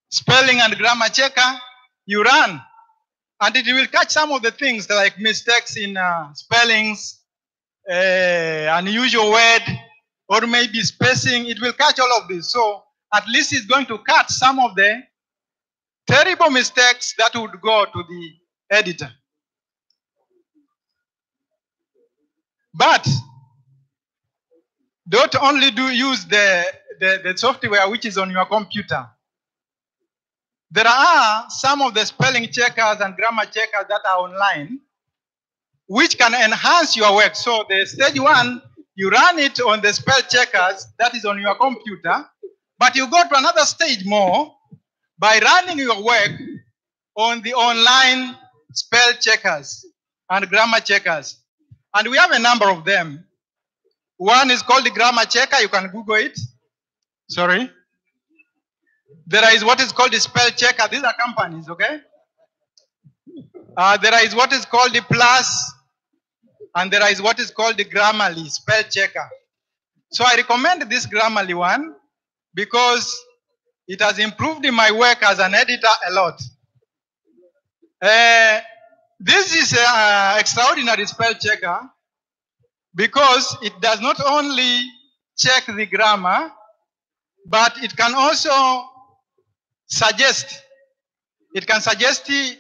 spelling and grammar checker, you run. And it will catch some of the things like mistakes in spellings, unusual word, or maybe spacing. It will catch all of this. So at least it's going to catch some of the terrible mistakes that would go to the editor. But don't only use the software which is on your computer. There are some of the spelling checkers and grammar checkers that are online, which can enhance your work. So the stage 1, you run it on the spell checkers that is on your computer, but you go to another stage more by running your work on the online spell checkers and grammar checkers. And we have a number of them. One is called the grammar checker. You can Google it. Sorry. There is what is called the spell checker. These are companies, okay? There is what is called the plus, and there is what is called the Grammarly spell checker. So I recommend this Grammarly one because It has improved my work as an editor a lot. This is an extraordinary spell checker because it does not only check the grammar, but it can also suggest. It can suggest the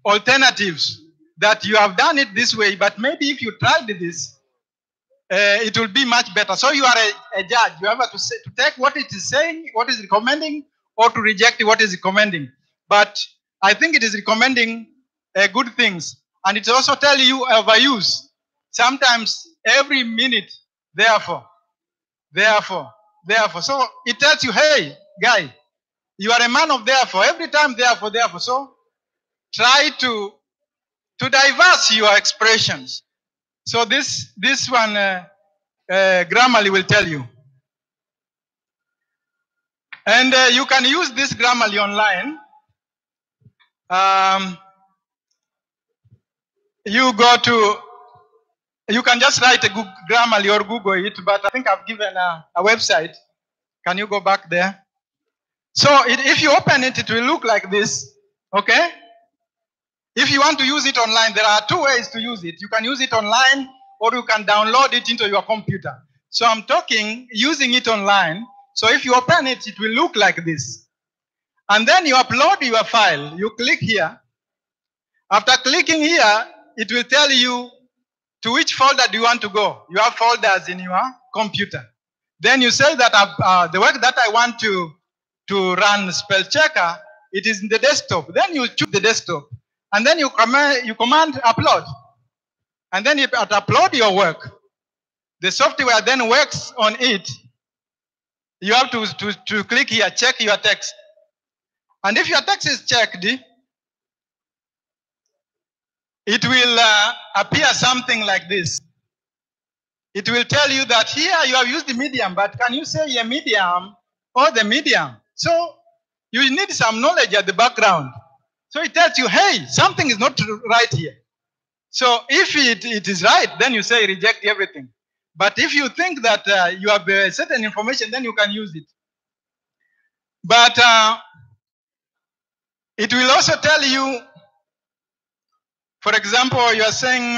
alternatives that you have done it this way, but maybe if you tried this, it will be much better. So you are a judge. You have to take what it is saying, what is recommending, or to reject what is recommending. But I think it is recommending good things. And it also tells you overuse. Sometimes every minute, therefore. So it tells you, hey, guy, you are a man of therefore. Every time, therefore. So try to diverse your expressions. So this one Grammarly will tell you. And you can use this Grammarly online. You can just write a Google Grammarly or Google it, but I think I've given a website. Can you go back there? So if you open it, it will look like this, okay? If you want to use it online, there are two ways to use it. You can use it online or you can download it into your computer. So I'm talking using it online. So if you open it, it will look like this. And then you upload your file. You click here. After clicking here, it will tell you to which folder do you want to go. You have folders in your computer. Then you say that the work that I want to run spell checker, it is in the desktop. Then you choose the desktop. And then you command upload. And then you upload your work. The software then works on it. You have to click here, check your text. And if your text is checked, it will appear something like this. It will tell you that here you have used the medium, but can you say a medium or the medium? So you need some knowledge at the background. So it tells you, hey, something is not right here. So if it is right, then you say reject everything. But if you think that you have certain information, then you can use it. But it will also tell you, for example, you are saying,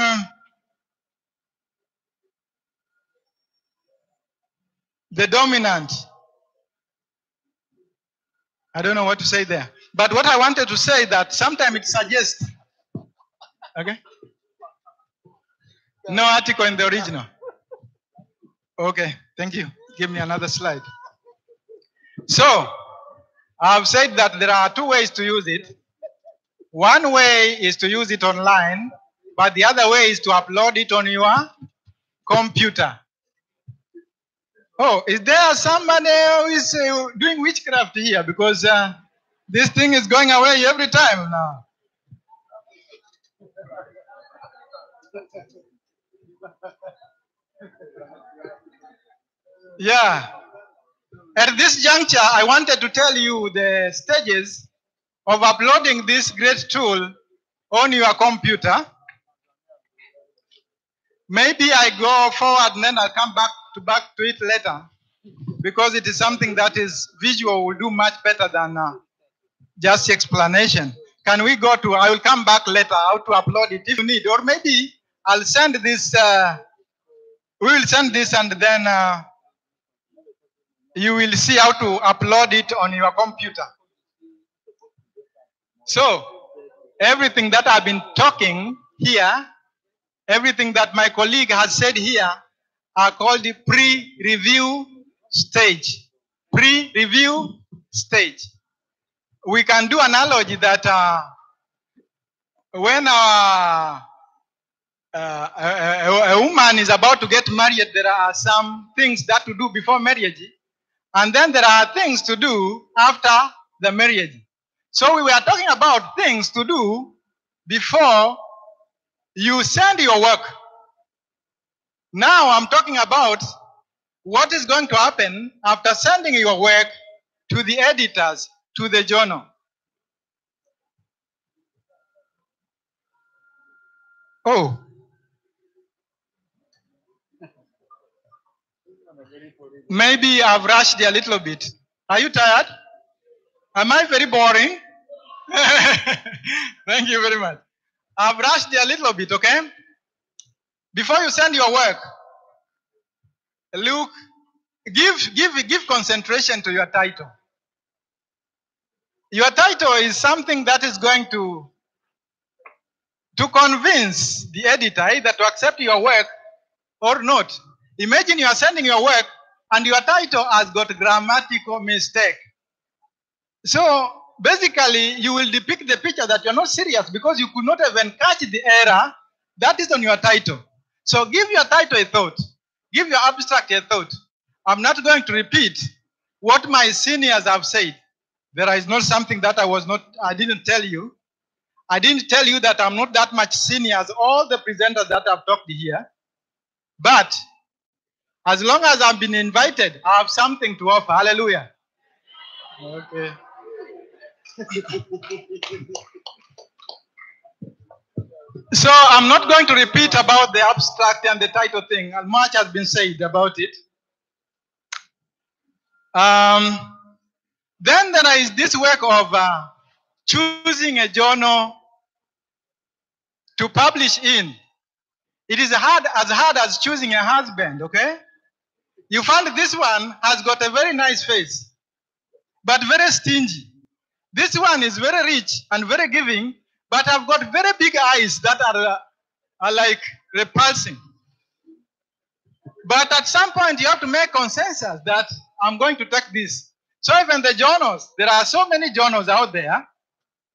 the dominant. I don't know what to say there. But what I wanted to say that sometimes it suggests. Okay? No article in the original. Okay, thank you. Give me another slide. So, I've said that there are two ways to use it. One way is to use it online, but the other way is to upload it on your computer. Oh, is there somebody who is doing witchcraft here? Because this thing is going away every time now. Yeah. At this juncture, I wanted to tell you the stages of uploading this great tool on your computer. Maybe I go forward and then I'll come back to it later, because it is something that is visual, will do much better than just explanation. Can we go to, I will come back later how to upload it if you need, or maybe I'll send this, we will send this and then you will see how to upload it on your computer. So, everything that I've been talking here, everything that my colleague has said here are called the pre-review stage. Pre-review stage. We can do analogy that when a woman is about to get married, there are some things that to do before marriage, and then there are things to do after the marriage. So we were talking about things to do before you send your work. Now I'm talking about what is going to happen after sending your work to the editors, to the journal. Oh. Maybe I've rushed a little bit. Are you tired? Am I very boring? Thank you very much. I've rushed a little bit, okay? Before you send your work, look, give concentration to your title. Your title is something that is going to convince the editor either to accept your work or not. Imagine you are sending your work and your title has got grammatical mistake. So basically, you will depict the picture that you're not serious because you could not even catch the error that is on your title. So give your title a thought. Give your abstract a thought. I'm not going to repeat what my seniors have said. There is not something that I didn't tell you. I didn't tell you that I'm not that much senior as all the presenters that have talked here. But as long as I've been invited, I have something to offer. Hallelujah. Okay. So I'm not going to repeat about the abstract and the title thing. Much has been said about it. Then there is this work of choosing a journal to publish in. It is as hard as choosing a husband, okay? You find this one has got a very nice face, but very stingy. This one is very rich and very giving, but have got very big eyes that are like repulsing. But at some point, you have to make consensus that I'm going to take this. So even the journals, there are so many journals out there.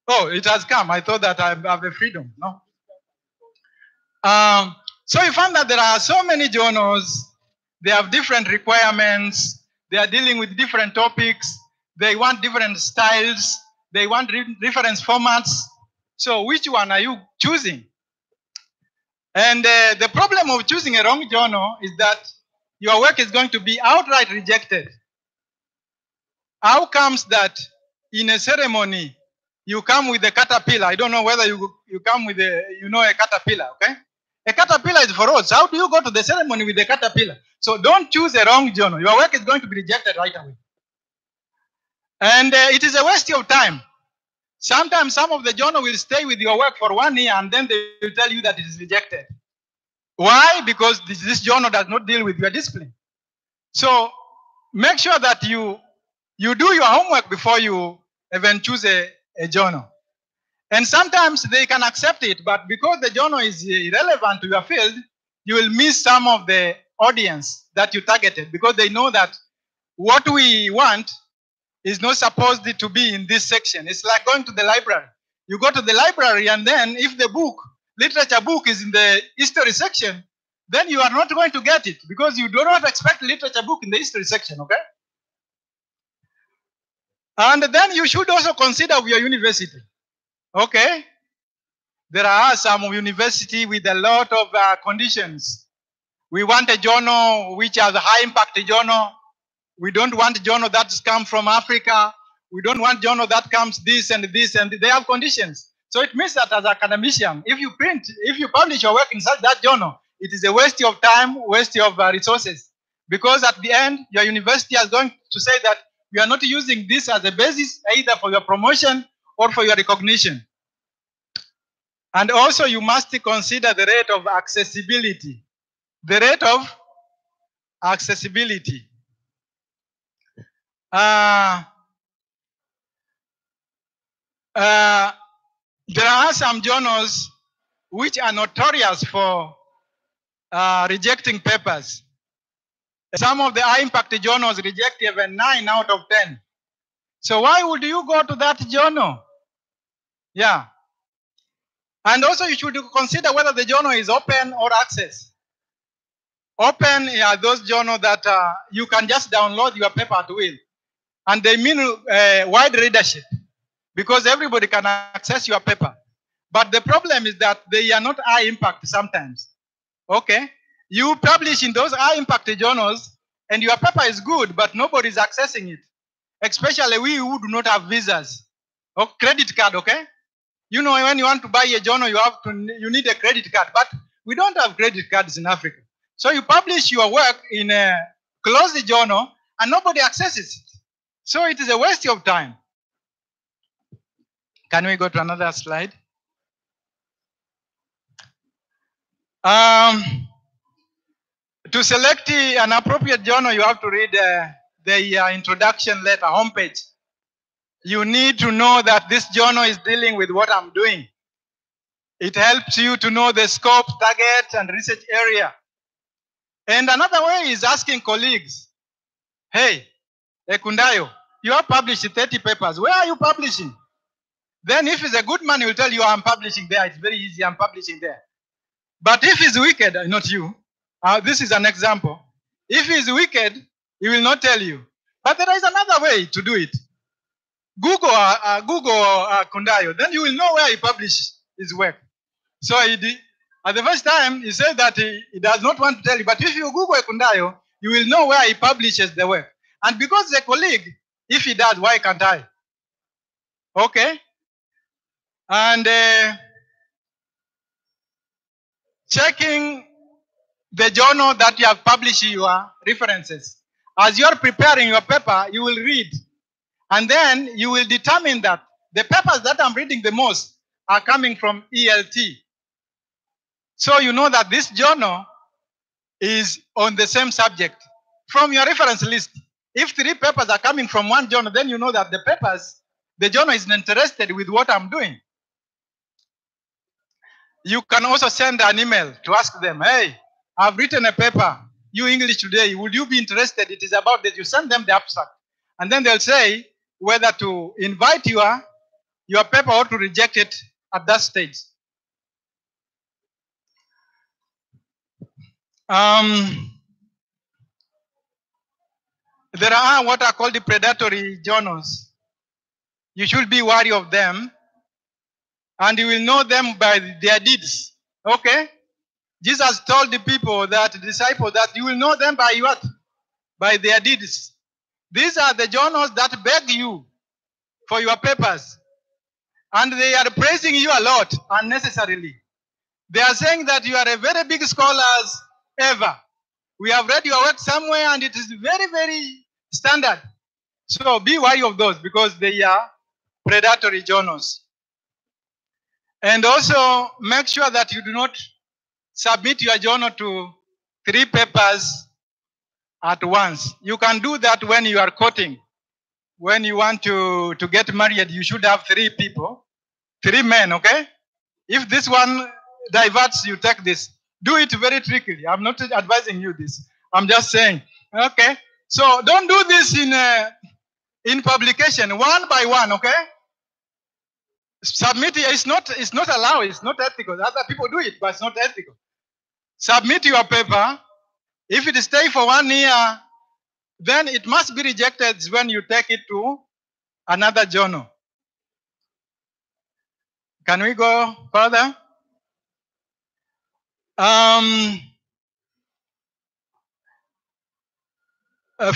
Oh, it has come. I thought that I have a freedom. No. So you find that there are so many journals. They have different requirements. They are dealing with different topics. They want different styles. They want reference formats. So which one are you choosing? And the problem of choosing a wrong journal is that your work is going to be outright rejected. How comes that in a ceremony, you come with a caterpillar? I don't know whether you come with a caterpillar, okay? A caterpillar is for us. How do you go to the ceremony with a caterpillar? So don't choose a wrong journal. Your work is going to be rejected right away. And it is a waste of time. Sometimes some of the journal will stay with your work for 1 year and then they will tell you that it is rejected. Why? Because this journal does not deal with your discipline. So make sure that you do your homework before you even choose a journal. And sometimes they can accept it, but because the journal is irrelevant to your field, you will miss some of the audience that you targeted because they know that what we want is not supposed to be in this section. It's like going to the library. You go to the library and then if the literature book is in the history section, then you are not going to get it because you do not expect literature book in the history section, okay? And then you should also consider your university, okay? There are some university with a lot of conditions. We want a journal which has a high impact journal. We don't want a journal that's come from Africa. We don't want journal that comes this and this, and they have conditions. So it means that as an academician, if you publish your work inside that journal, it is a waste of time, waste of resources. Because at the end, your university is going to say that you are not using this as a basis either for your promotion or for your recognition. And also you must consider the rate of accessibility. The rate of accessibility. There are some journals which are notorious for rejecting papers. Some of the high impact journals reject even 9 out of 10. So why would you go to that journal? Yeah. And also you should consider whether the journal is open or access. Open are those journals that you can just download your paper at will. And they mean wide readership because everybody can access your paper. But the problem is that they are not high impact sometimes. Okay? You publish in those high impact journals and your paper is good, but nobody is accessing it. Especially we who do not have visas or credit card, okay? You know, when you want to buy a journal, you need a credit card, but we don't have credit cards in Africa. So you publish your work in a closed journal and nobody accesses it. So it is a waste of time. Can we go to another slide? To select an appropriate journal, you have to read the introduction letter, homepage. You need to know that this journal is dealing with what I'm doing. It helps you to know the scope, target, and research area. And another way is asking colleagues, hey, Ekundayo, you have published 30 papers. Where are you publishing? Then if he's a good man, he will tell you, I'm publishing there. It's very easy, I'm publishing there. But if he's wicked, not you, this is an example. If he's wicked, he will not tell you. But there is another way to do it. Google Kundayo, then you will know where he published his work. So at the first time, he said that he does not want to tell you. But if you Google Kundayo, you will know where he publishes the work. And because he's a colleague, if he does, why can't I? Okay? And checking the journal that you have published your references. As you are preparing your paper, you will read. And then you will determine that the papers that I'm reading the most are coming from ELT. So you know that this journal is on the same subject. From your reference list, if 3 papers are coming from one journal, then you know that the journal is interested with what I'm doing. You can also send an email to ask them, hey, I've written a paper, you English Today, would you be interested? It is about this. You send them the abstract. And then they'll say whether to invite your paper or to reject it at that stage. There are what are called the predatory journals. You should be wary of them, and you will know them by their deeds. Okay? Jesus told the people, the disciples, that you will know them by what? By their deeds. These are the journals that beg you for your papers. And they are praising you a lot unnecessarily. They are saying that you are a very big scholars ever. We have read your work somewhere and it is very, very standard. So be wary of those because they are predatory journals. And also make sure that you do not submit your journal to 3 papers at once. You can do that when you are courting. When you want to get married, you should have 3 people, 3 men, okay? If this one diverts, you take this. Do it very trickily. I'm not advising you this. I'm just saying, okay? So don't do this in publication, one by one, okay? Submit it. It's not allowed. It's not ethical. Other people do it, but it's not ethical. Submit your paper. If it stays for 1 year, then it must be rejected when you take it to another journal. Can we go further?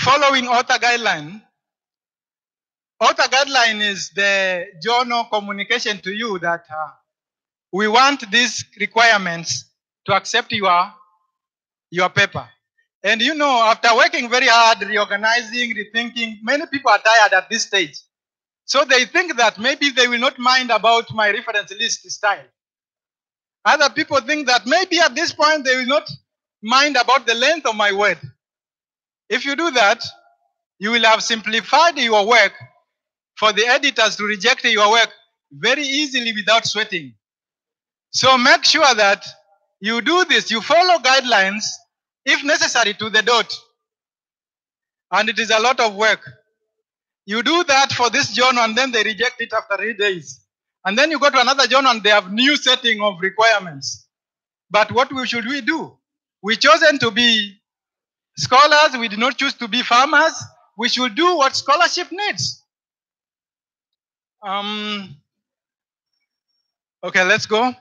Following author guideline. Author guideline is the journal communication to you that we want these requirements to accept your paper. And you know, after working very hard, reorganizing, rethinking, many people are tired at this stage. So they think that maybe they will not mind about my reference list style. Other people think that maybe at this point they will not mind about the length of my word. If you do that, you will have simplified your work for the editors to reject your work very easily without sweating. So make sure that you do this. You follow guidelines, if necessary, to the dot. And it is a lot of work. You do that for this journal and then they reject it after 3 days. And then you go to another journal and they have new setting of requirements. But what should we do? We chosen to be scholars. We did not choose to be farmers. We should do what scholarship needs. Okay, let's go.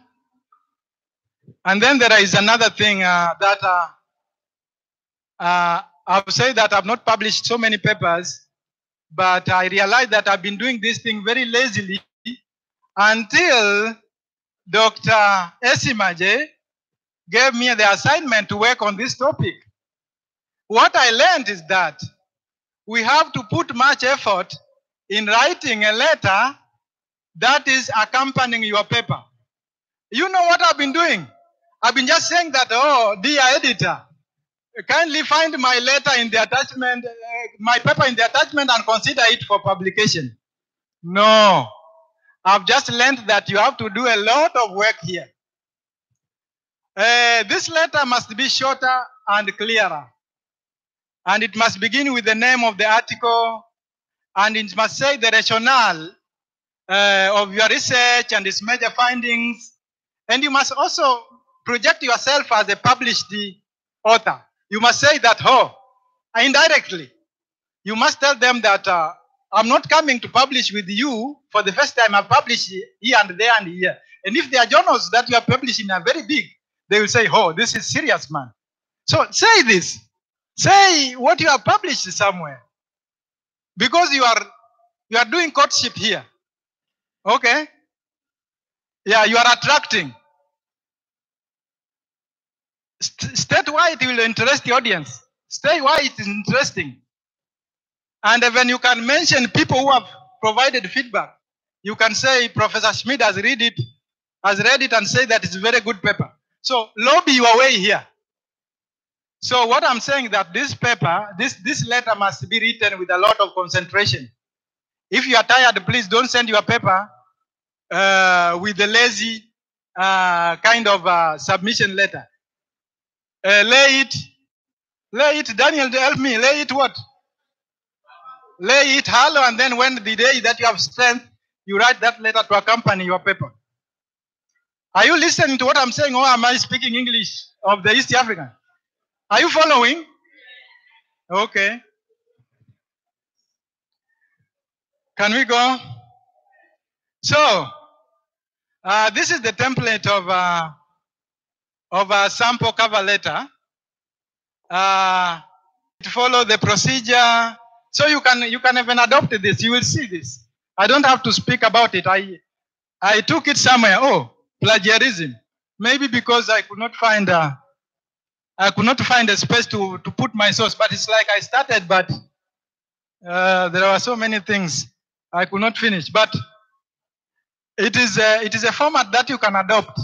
And then there is another thing that I've said that I've not published so many papers, but I realized that I've been doing this thing very lazily until Dr. Esimaje gave me the assignment to work on this topic. What I learned is that we have to put much effort in writing a letter that is accompanying your paper. You know what I've been doing? I've been just saying that, oh, dear editor, kindly find my letter in the attachment, my paper in the attachment and consider it for publication. No, I've just learned that you have to do a lot of work here. This letter must be shorter and clearer. And it must begin with the name of the article, and it must say the rationale of your research and its major findings. And you must also project yourself as a published author. You must say that, oh, indirectly, you must tell them that I'm not coming to publish with you for the first time. I've published here and there and here. And if there are journals that you are publishing are very big, they will say, oh, this is serious, man. So say this. Say what you have published somewhere. Because you are doing courtship here. Okay? Yeah, you are attracting. State why it will interest the audience. State why it is interesting. And when you can mention people who have provided feedback, you can say Professor Schmidt has read it and say that it's a very good paper. So lobby your way here. So what I'm saying that this paper, this letter must be written with a lot of concentration. If you are tired, please don't send your paper with a lazy kind of submission letter. Lay it, Daniel, help me. Lay it what? Lay it hollow, and then when the day that you have strength, you write that letter to accompany your paper. Are you listening to what I'm saying, or am I speaking English of the East African? Are you following? Okay. Can we go? So, this is the template of a sample cover letter. To follow the procedure. So you can even adopt this. You will see this. I don't have to speak about it. I took it somewhere. Oh, plagiarism. Maybe because I could not find a space to put my source. But it's like I started, but there were so many things I could not finish. But it is a format that you can adopt.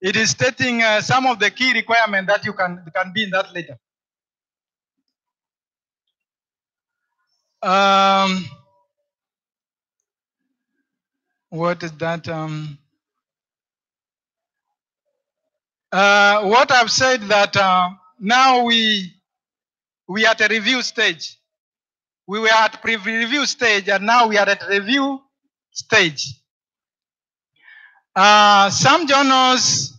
It is stating some of the key requirements that you can be in that letter. What is that? What I've said that now we at a review stage. We were at pre-review stage, and now we are at review stage. Some journals,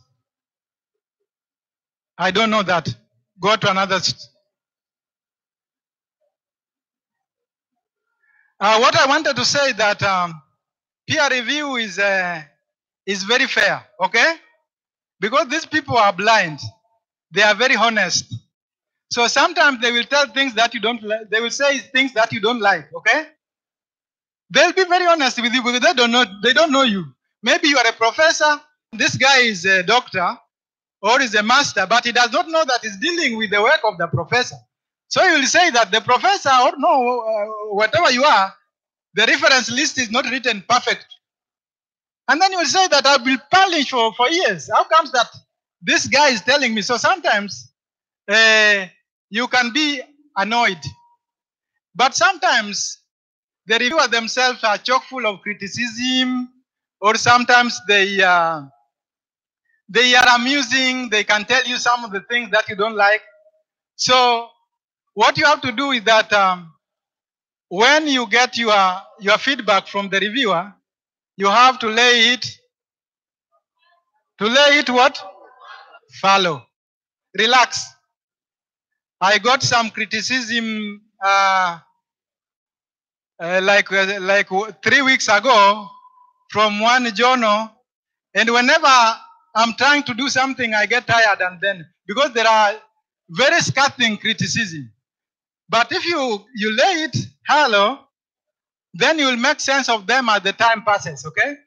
I don't know that. Go to another. What I wanted to say that peer review is very fair, okay? Because these people are blind. They are very honest. So sometimes they will tell things that you don't like. They will say things that you don't like, okay? They'll be very honest with you because they don't know you. Maybe you are a professor. This guy is a doctor or is a master, but he does not know that he's dealing with the work of the professor. So you will say that the professor, or no, whatever you are, the reference list is not written perfect. And then you will say that I've been published for years. How comes that this guy is telling me? So sometimes you can be annoyed. But sometimes the reviewer themselves are chock full of criticism, or sometimes they are amusing. They can tell you some of the things that you don't like. So what you have to do is that when you get your feedback from the reviewer, you have to lay it what? Fallow. Relax. I got some criticism like 3 weeks ago from one journal, and whenever I'm trying to do something, I get tired, and then because there are very scathing criticism. But if you lay it hollow, then you will make sense of them as the time passes, okay?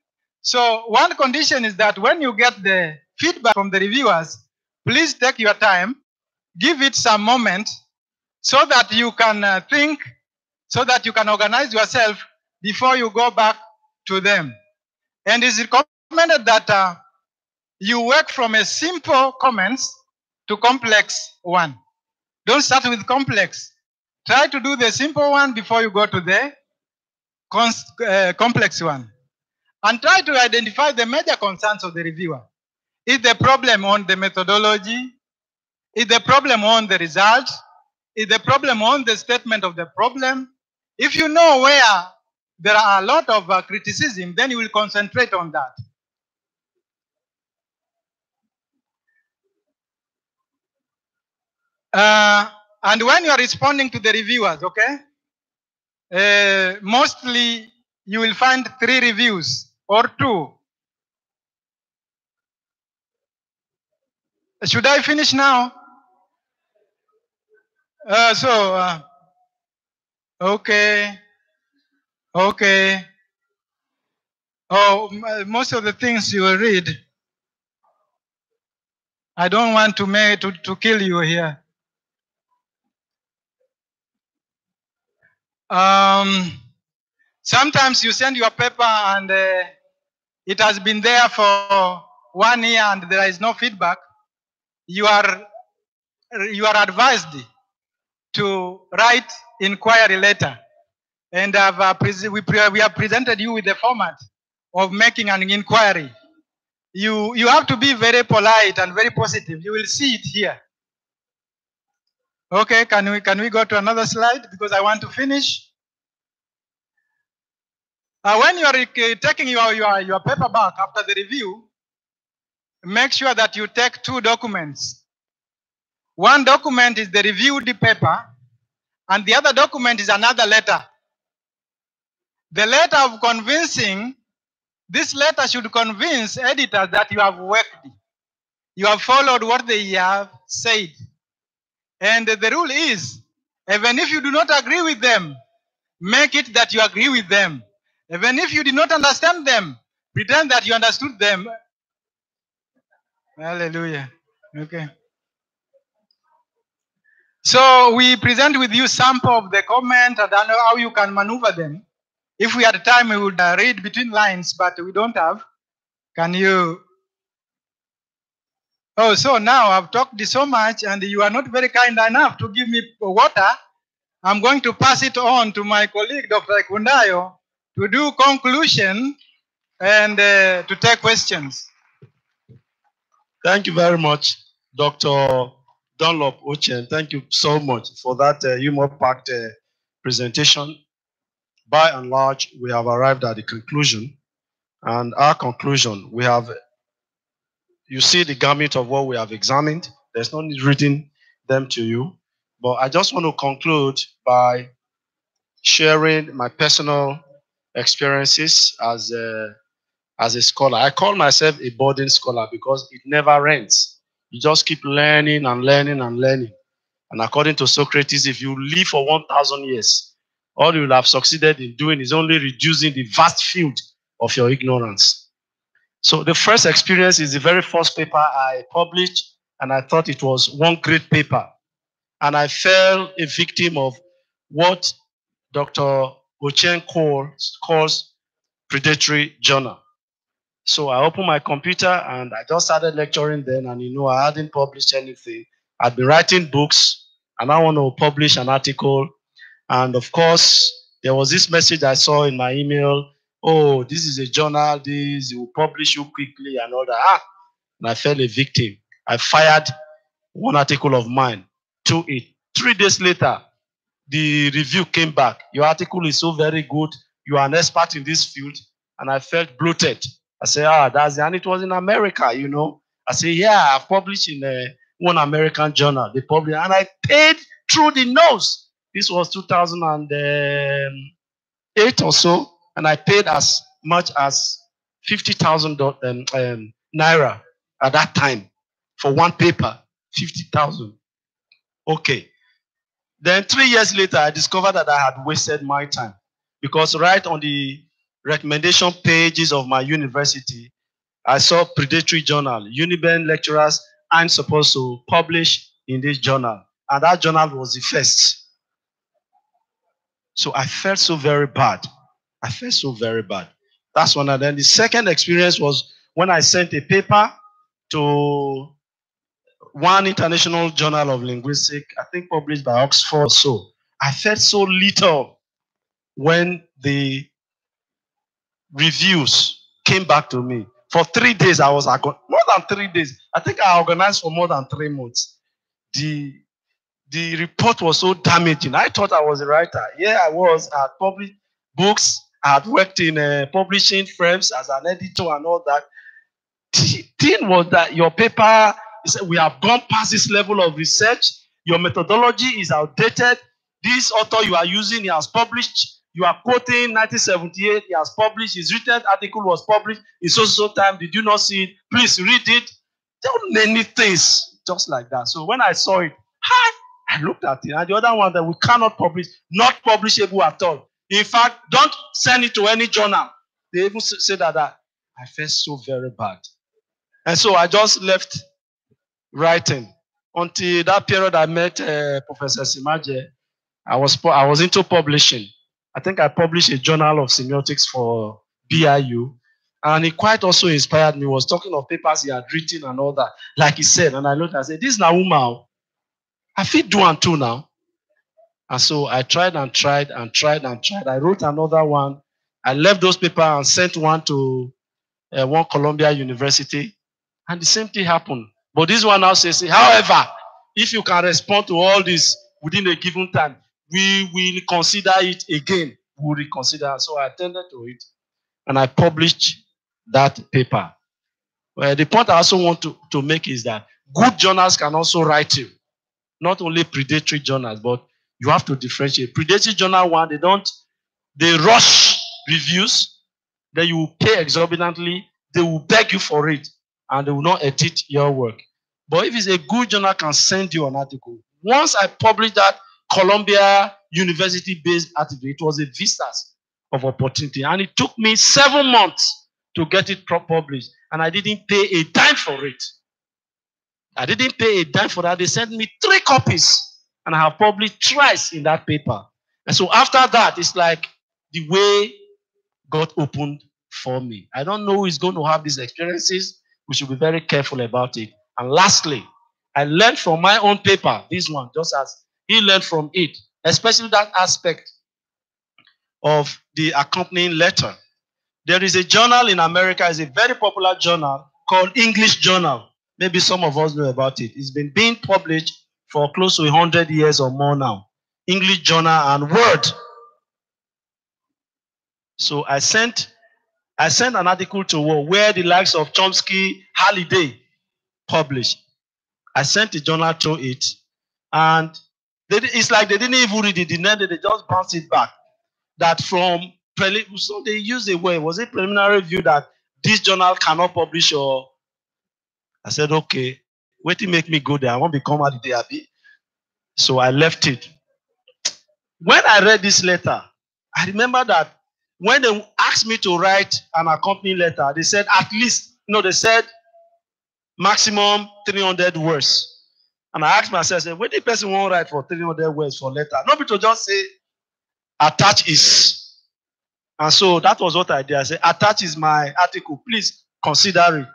So one condition is that when you get the feedback from the reviewers, please take your time, give it some moment so that you can think, so that you can organize yourself before you go back to them. And it's recommended that you work from a simple comments to complex one. Don't start with complex. Try to do the simple one before you go to the complex one. And try to identify the major concerns of the reviewer. Is the problem on the methodology? Is the problem on the result? Is the problem on the statement of the problem? If you know where there are a lot of criticism, then you will concentrate on that. And when you are responding to the reviewers, okay, mostly you will find 3 reviews or 2. Should I finish now? Okay. Okay. Oh, most of the things you will read, I don't want to kill you here. Sometimes you send your paper and it has been there for 1 year and there is no feedback. You are advised to write inquiry letter, and we have presented you with the format of making an inquiry. You have to be very polite and very positive. You will see it here. Okay, can we go to another slide because I want to finish. When you are taking your paper back after the review, make sure that you take 2 documents. One document is the reviewed paper, and the other document is another letter. The letter of convincing, this letter should convince editors that you have worked. You have followed what they have said. And the rule is, even if you do not agree with them, make it that you agree with them. Even if you did not understand them, pretend that you understood them. Hallelujah. Okay. So we present with you sample of the comment and how you can maneuver them. If we had time, we would read between lines, but we don't have. Can you? Oh, so now I've talked so much and you are not very kind enough to give me water. I'm going to pass it on to my colleague, Dr. Kundayo, to do conclusion and to take questions. Thank you very much, Dr. Dunlop Ochen. Thank you so much for that humor-packed presentation. By and large, we have arrived at the conclusion. And our conclusion, you see the gamut of what we have examined. There's no need reading them to you. But I just want to conclude by sharing my personal experiences as a scholar. I call myself a boarding scholar because it never ends. You just keep learning and learning and learning. And according to Socrates, if you live for 1,000 years, all you will have succeeded in doing is only reducing the vast field of your ignorance. So the first experience is the very first paper I published, and I thought it was one great paper. And I fell a victim of what Dr. Ochen calls predatory journal. So I opened my computer and I just started lecturing then, and I hadn't published anything. I'd been writing books and I want to publish an article. And of course, there was this message I saw in my email, oh, this is a journal, this will publish you quickly and all that. And I fell a victim. I fired one article of mine to it. 3 days later, the review came back. Your article is so very good. You are an expert in this field. And I felt bloated. I said, and it was in America, I said, yeah, I've published in one American journal. They published, and I paid through the nose. This was 2008 or so, and I paid as much as 50,000 naira at that time for one paper, 50,000. Okay. Then 3 years later, I discovered that I had wasted my time because right on the recommendation pages of my university, I saw predatory journal. Uniben lecturers aren't supposed to publish in this journal. And that journal was the first. So I felt so very bad. I felt so very bad. That's one. And then the second experience was when I sent a paper to one international journal of linguistics, I think published by Oxford or so. I felt so little when the reviews came back to me. For 3 days, I was more than 3 days. I think I organized for more than 3 months. The report was so damaging. I thought I was a writer. Yeah, I was. I had published books. I had worked in publishing firms as an editor and all that. The thing was that your paper, we have gone past this level of research. Your methodology is outdated. This author you are using, he has published. You are quoting 1978. He has published. His written article was published in so time. Did you not see it? Please read it. There were many things just like that. So when I saw it, I looked at it. And the other one that we cannot publish, not publishable at all. In fact, don't send it to any journal. They even say that. I felt so very bad. And so I just left writing until that period I met Professor Simaje. I was into publishing. I think I published a journal of semiotics for BIU. And he quite also inspired me. He was talking of papers he had written and all that. Like he said, and I looked and said, this is Nauma. I feel do and two now. And so I tried and tried and tried and tried. I wrote another one. I left those papers and sent one to one Columbia University. And the same thing happened. But this one now says, however, if you can respond to all this within a given time, we will consider it again. We will reconsider. So I attended to it. And I published that paper. Well, the point I also want to make is that good journals can also write you. Not only predatory journals, but you have to differentiate. Predatory journal one, they rush reviews, then you will pay exorbitantly, they will beg you for it, and they will not edit your work. But if it's a good journal, can send you an article. Once I published that Columbia University-based article, it was a vistas of opportunity, and it took me 7 months to get it published, and I didn't pay a dime for it. I didn't pay a dime for that. They sent me 3 copies, and I have published twice in that paper. And so after that, it's like the way got opened for me. I don't know who is going to have these experiences. We should be very careful about it. And lastly, I learned from my own paper, this one, just as he learned from it, especially that aspect of the accompanying letter. There is a journal in America, it's a very popular journal called English Journal. Maybe some of us know about it. It's been being published for close to 100 years or more now. English Journal and Word. So I sent an article to where the likes of Chomsky, Halliday published. I sent the journal to it, and it's like they didn't even read it. They just bounced it back. That so they used a word. Was it preliminary review that this journal cannot publish? Or I said, okay, wait till make me go there. I won't become Halliday, Abi. So I left it. When I read this letter, I remember that when they asked me to write an accompanying letter, they said at least, they said maximum 300 words. And I asked myself, what the person won't write for 300 words for letter? Nobody to just say, attach is. And so that was what I did. I said, attach is my article. Please consider it.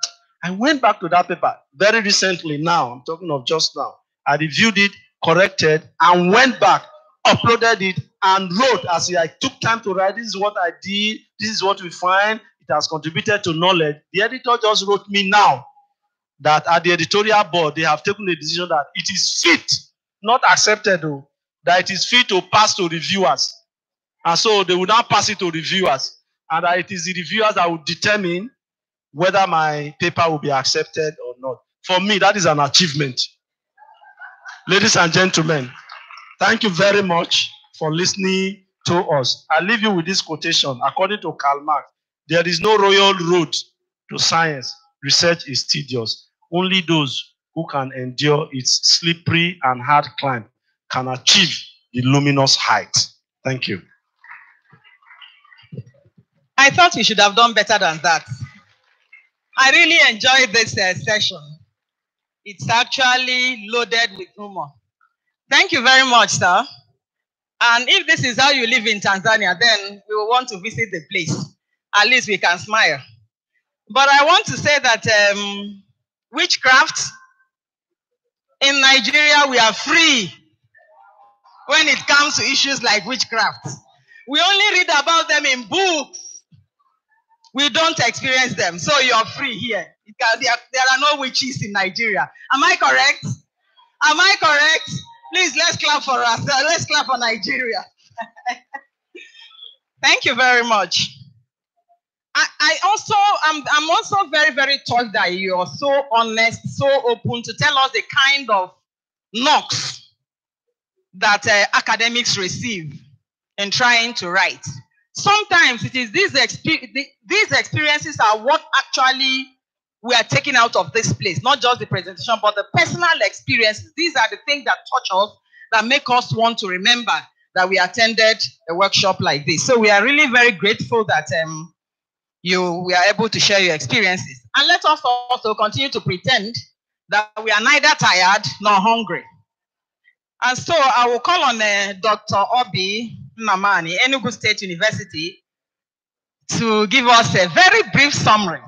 I went back to that paper very recently now. I'm talking of just now. I reviewed it, corrected, and went back, uploaded it, and wrote as I took time to write. This is what I did. This is what we find. It has contributed to knowledge. The editor just wrote me now that at the editorial board, they have taken a decision that it is fit, not accepted, though, that it is fit to pass to reviewers. And so they will now pass it to reviewers. And that it is the reviewers that will determine whether my paper will be accepted or not. For me, that is an achievement. Ladies and gentlemen, thank you very much for listening to us. I leave you with this quotation. According to Karl Marx, there is no royal road to science. Research is tedious. Only those who can endure its slippery and hard climb can achieve the luminous height. Thank you. I thought you should have done better than that. I really enjoyed this session. It's actually loaded with humor. Thank you very much, sir. And if this is how you live in Tanzania, then we will want to visit the place. At least we can smile. But I want to say that witchcraft in Nigeria, we are free when it comes to issues like witchcraft. We only read about them in books. We don't experience them. So you're free here. Because there are no witches in Nigeria. Am I correct? Am I correct? Please, let's clap for us. Let's clap for Nigeria. Thank you very much. I'm also very, very touched that you are so honest, so open to tell us the kind of knocks that academics receive in trying to write. Sometimes it is these experiences are what actually we are taking out of this place, not just the presentation, but the personal experiences. These are the things that touch us, that make us want to remember that we attended a workshop like this. So we are really very grateful that we are able to share your experiences. And let us also continue to pretend that we are neither tired nor hungry. And so I will call on Dr. Obi Namani, Enugu State University, to give us a very brief summary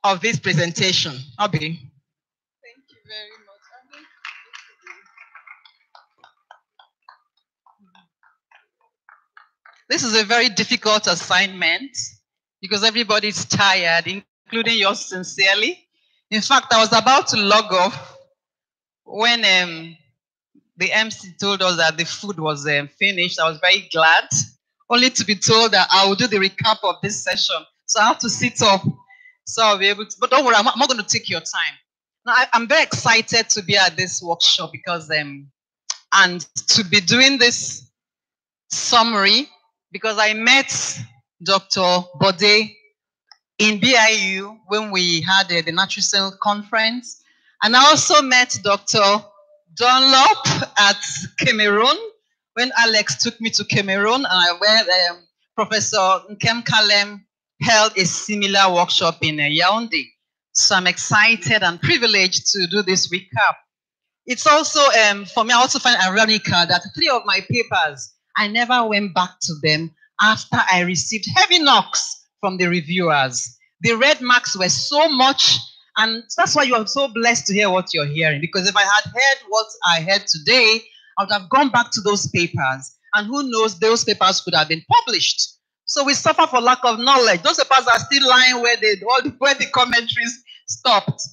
of this presentation. Obi. Thank you very much. This is a very difficult assignment because everybody's tired, including yours sincerely. In fact, I was about to log off when the MC told us that the food was finished. I was very glad, only to be told that I will do the recap of this session. So I have to sit up, so I'll be able to, but don't worry, I'm not going to take your time. Now, I'm very excited to be at this workshop because, and to be doing this summary, because I met Dr. Bode in BIU when we had the Nutrition Conference, and I also met Dr. Dunlop at Cameroon when Alex took me to Cameroon, and where Professor Nkem Kalem held a similar workshop in Yaoundé. So I'm excited and privileged to do this recap. It's also, for me, I also find ironical that 3 of my papers, I never went back to them after I received heavy knocks from the reviewers. The red marks were so much, and that's why you are so blessed to hear what you're hearing. Because if I had heard what I heard today, I would have gone back to those papers. And who knows, those papers could have been published. So we suffer for lack of knowledge. Those papers are still lying where the commentaries stopped.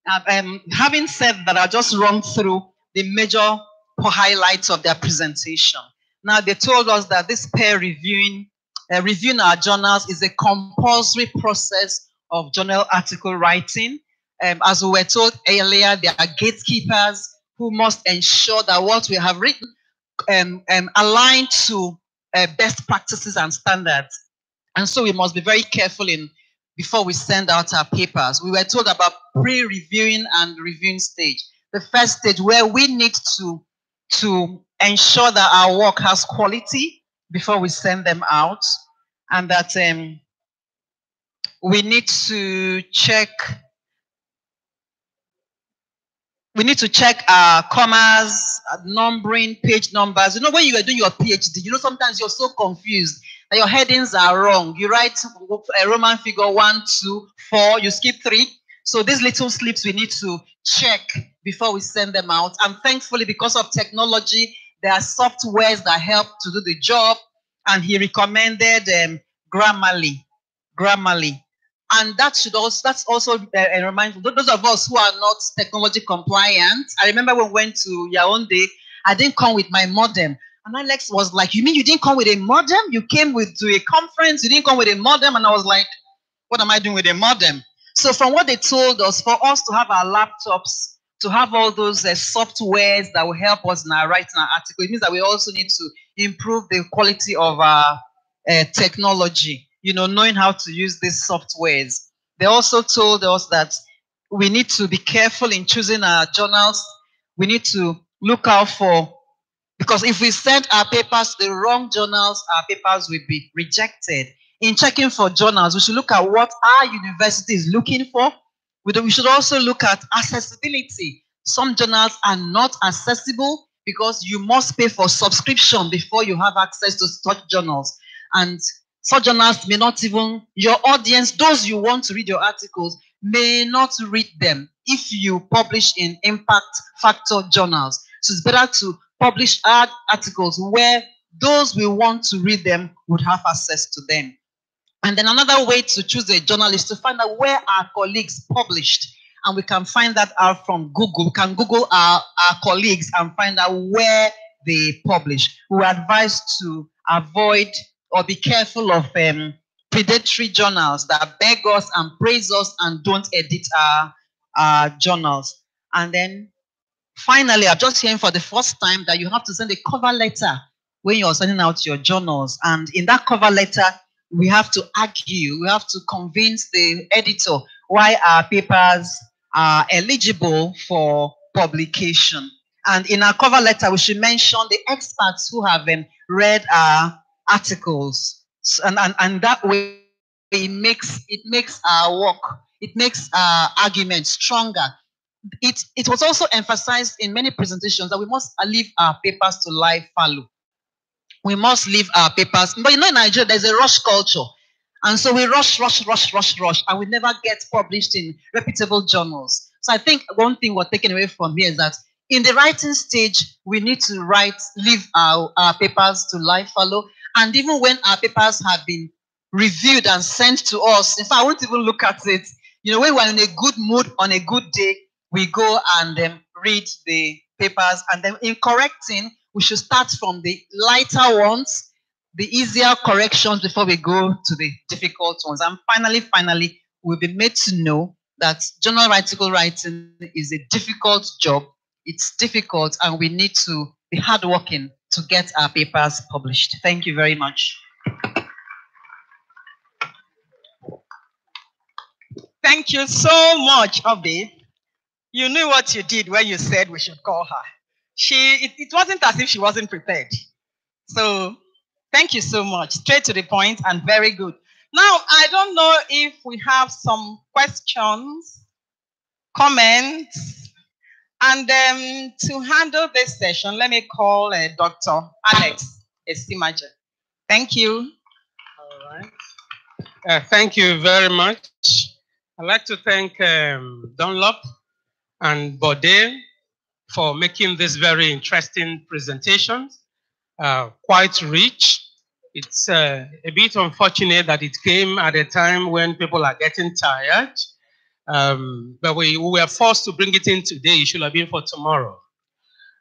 Having said that, I'll just run through the major highlights of their presentation. Now, they told us that this peer reviewing our journals is a compulsory process of journal article writing. As we were told earlier, there are gatekeepers who must ensure that what we have written align to best practices and standards. And so we must be very careful before we send out our papers. We were told about pre-reviewing and reviewing stage. The first stage where we need to ensure that our work has quality before we send them out, and that we need to check our commas, numbering, page numbers. You know, when you are doing your PhD, you know, sometimes you're so confused that your headings are wrong. You write a Roman figure 1, 2, 4, you skip 3. So these little slips we need to check before we send them out. And thankfully, because of technology, there are softwares that help to do the job. And he recommended Grammarly. And that's also a reminder for those of us who are not technology compliant. I remember when we went to Yaoundé, I didn't come with my modem. And Alex was like, "You mean you didn't come with a modem? You came to a conference, you didn't come with a modem?" And I was like, "What am I doing with a modem?" So from what they told us, for us to have our laptops, to have all those softwares that will help us in our writing our article, it means that we also need to improve the quality of our technology, you know, knowing how to use these softwares. They also told us that we need to be careful in choosing our journals. We need to look out for, because if we send our papers to the wrong journals, our papers will be rejected. In checking for journals, we should look at what our university is looking for. We should also look at accessibility. Some journals are not accessible because you must pay for subscription before you have access to such journals. And Such journals may not even, your audience, those you want to read your articles, may not read them if you publish in impact factor journals. So it's better to publish articles where those we want to read them would have access to them. And then another way to choose a journal is to find out where our colleagues published. And we can find that out from Google. We can Google our colleagues and find out where they publish. We advise to avoid or be careful of predatory journals that beg us and praise us and don't edit our journals. And then finally, I'm just hearing for the first time that you have to send a cover letter when you're sending out your journals. And in that cover letter, we have to argue, we have to convince the editor why our papers are eligible for publication. And in our cover letter, we should mention the experts who have read our articles. And that way, it makes our work, it makes our argument stronger. It was also emphasized in many presentations that we must leave our papers to live follow. We must leave our papers. But in Nigeria, there's a rush culture. And so we rush, and we never get published in reputable journals. So I think one thing we're taking away from here is that in the writing stage, we need to leave our papers to live follow. And even when our papers have been reviewed and sent to us, in fact, I won't even look at it. When we're in a good mood, on a good day, we go and read the papers. And then in correcting, we should start from the lighter ones, the easier corrections before we go to the difficult ones. And finally, we'll be made to know that journal article writing is a difficult job. It's difficult, and we need to be hardworking to get our papers published. Thank you very much. Thank you so much, Obi. You knew what you did when you said we should call her. It wasn't as if she wasn't prepared. So thank you so much. Straight to the point and very good. Now, I don't know if we have some questions, comments, and to handle this session, let me call Dr. Alex Estimaja. Thank you. All right. Thank you very much. I'd like to thank Dunlop and Bode for making this very interesting presentation, quite rich. It's a bit unfortunate that it came at a time when people are getting tired, but we were forced to bring it in today. It should have been for tomorrow.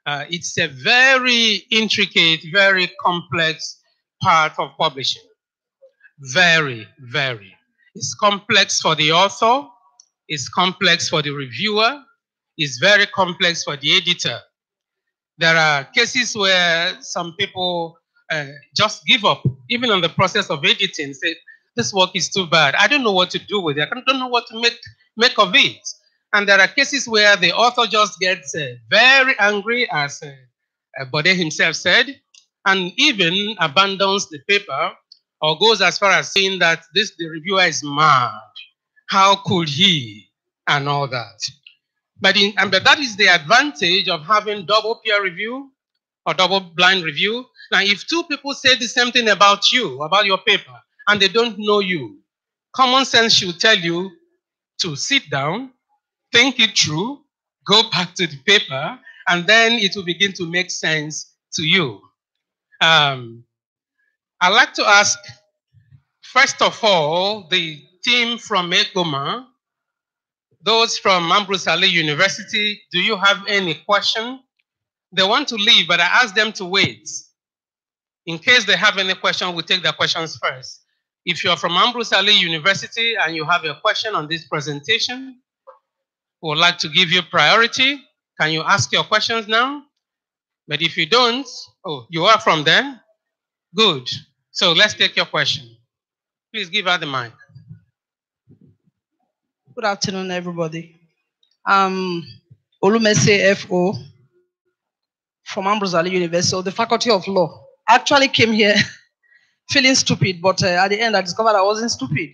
It's a very intricate, very complex part of publishing. Very, very. It's complex for the author. It's complex for the reviewer. It's very complex for the editor. There are cases where some people just give up, even on the process of editing, say, this work is too bad. I don't know what to do with it. I don't know what to make of it. And there are cases where the author just gets very angry, as Bode himself said, and even abandons the paper or goes as far as saying that the reviewer is mad. How could he? And all that. But that is the advantage of having double peer review or double blind review. Now, if two people say the same thing about you, about your paper, and they don't know you, common sense should tell you to sit down, think it through, go back to the paper, and then it will begin to make sense to you. I'd like to ask, first of all, the team from ECOMA, those from Ambrose Ali University, do you have any question? They want to leave, but I asked them to wait. In case they have any question, we'll take their questions first. If you're from Ambrose Ali University and you have a question on this presentation, we would like to give you priority. Can you ask your questions now? But if you don't, oh, you are from there? Good. So let's take your question. Please give her the mic. Good afternoon, everybody. Olumese FO from Ambrose Ali University, of the Faculty of Law. I actually came here feeling stupid, but at the end I discovered I wasn't stupid.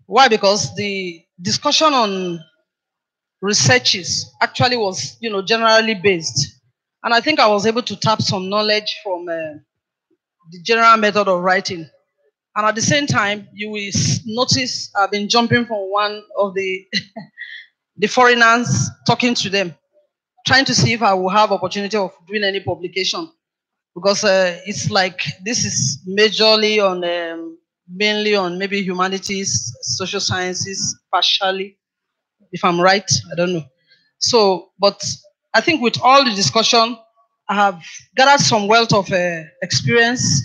Why? Because the discussion on researches actually was, generally based. And I think I was able to tap some knowledge from the general method of writing. And at the same time, you will notice I've been jumping from one of the the foreigners, talking to them, trying to see if I will have opportunity of doing any publication, because it's like this is majorly on mainly on maybe humanities, social sciences, partially, if I'm right, I don't know. So, but I think with all the discussion, I have gathered some wealth of experience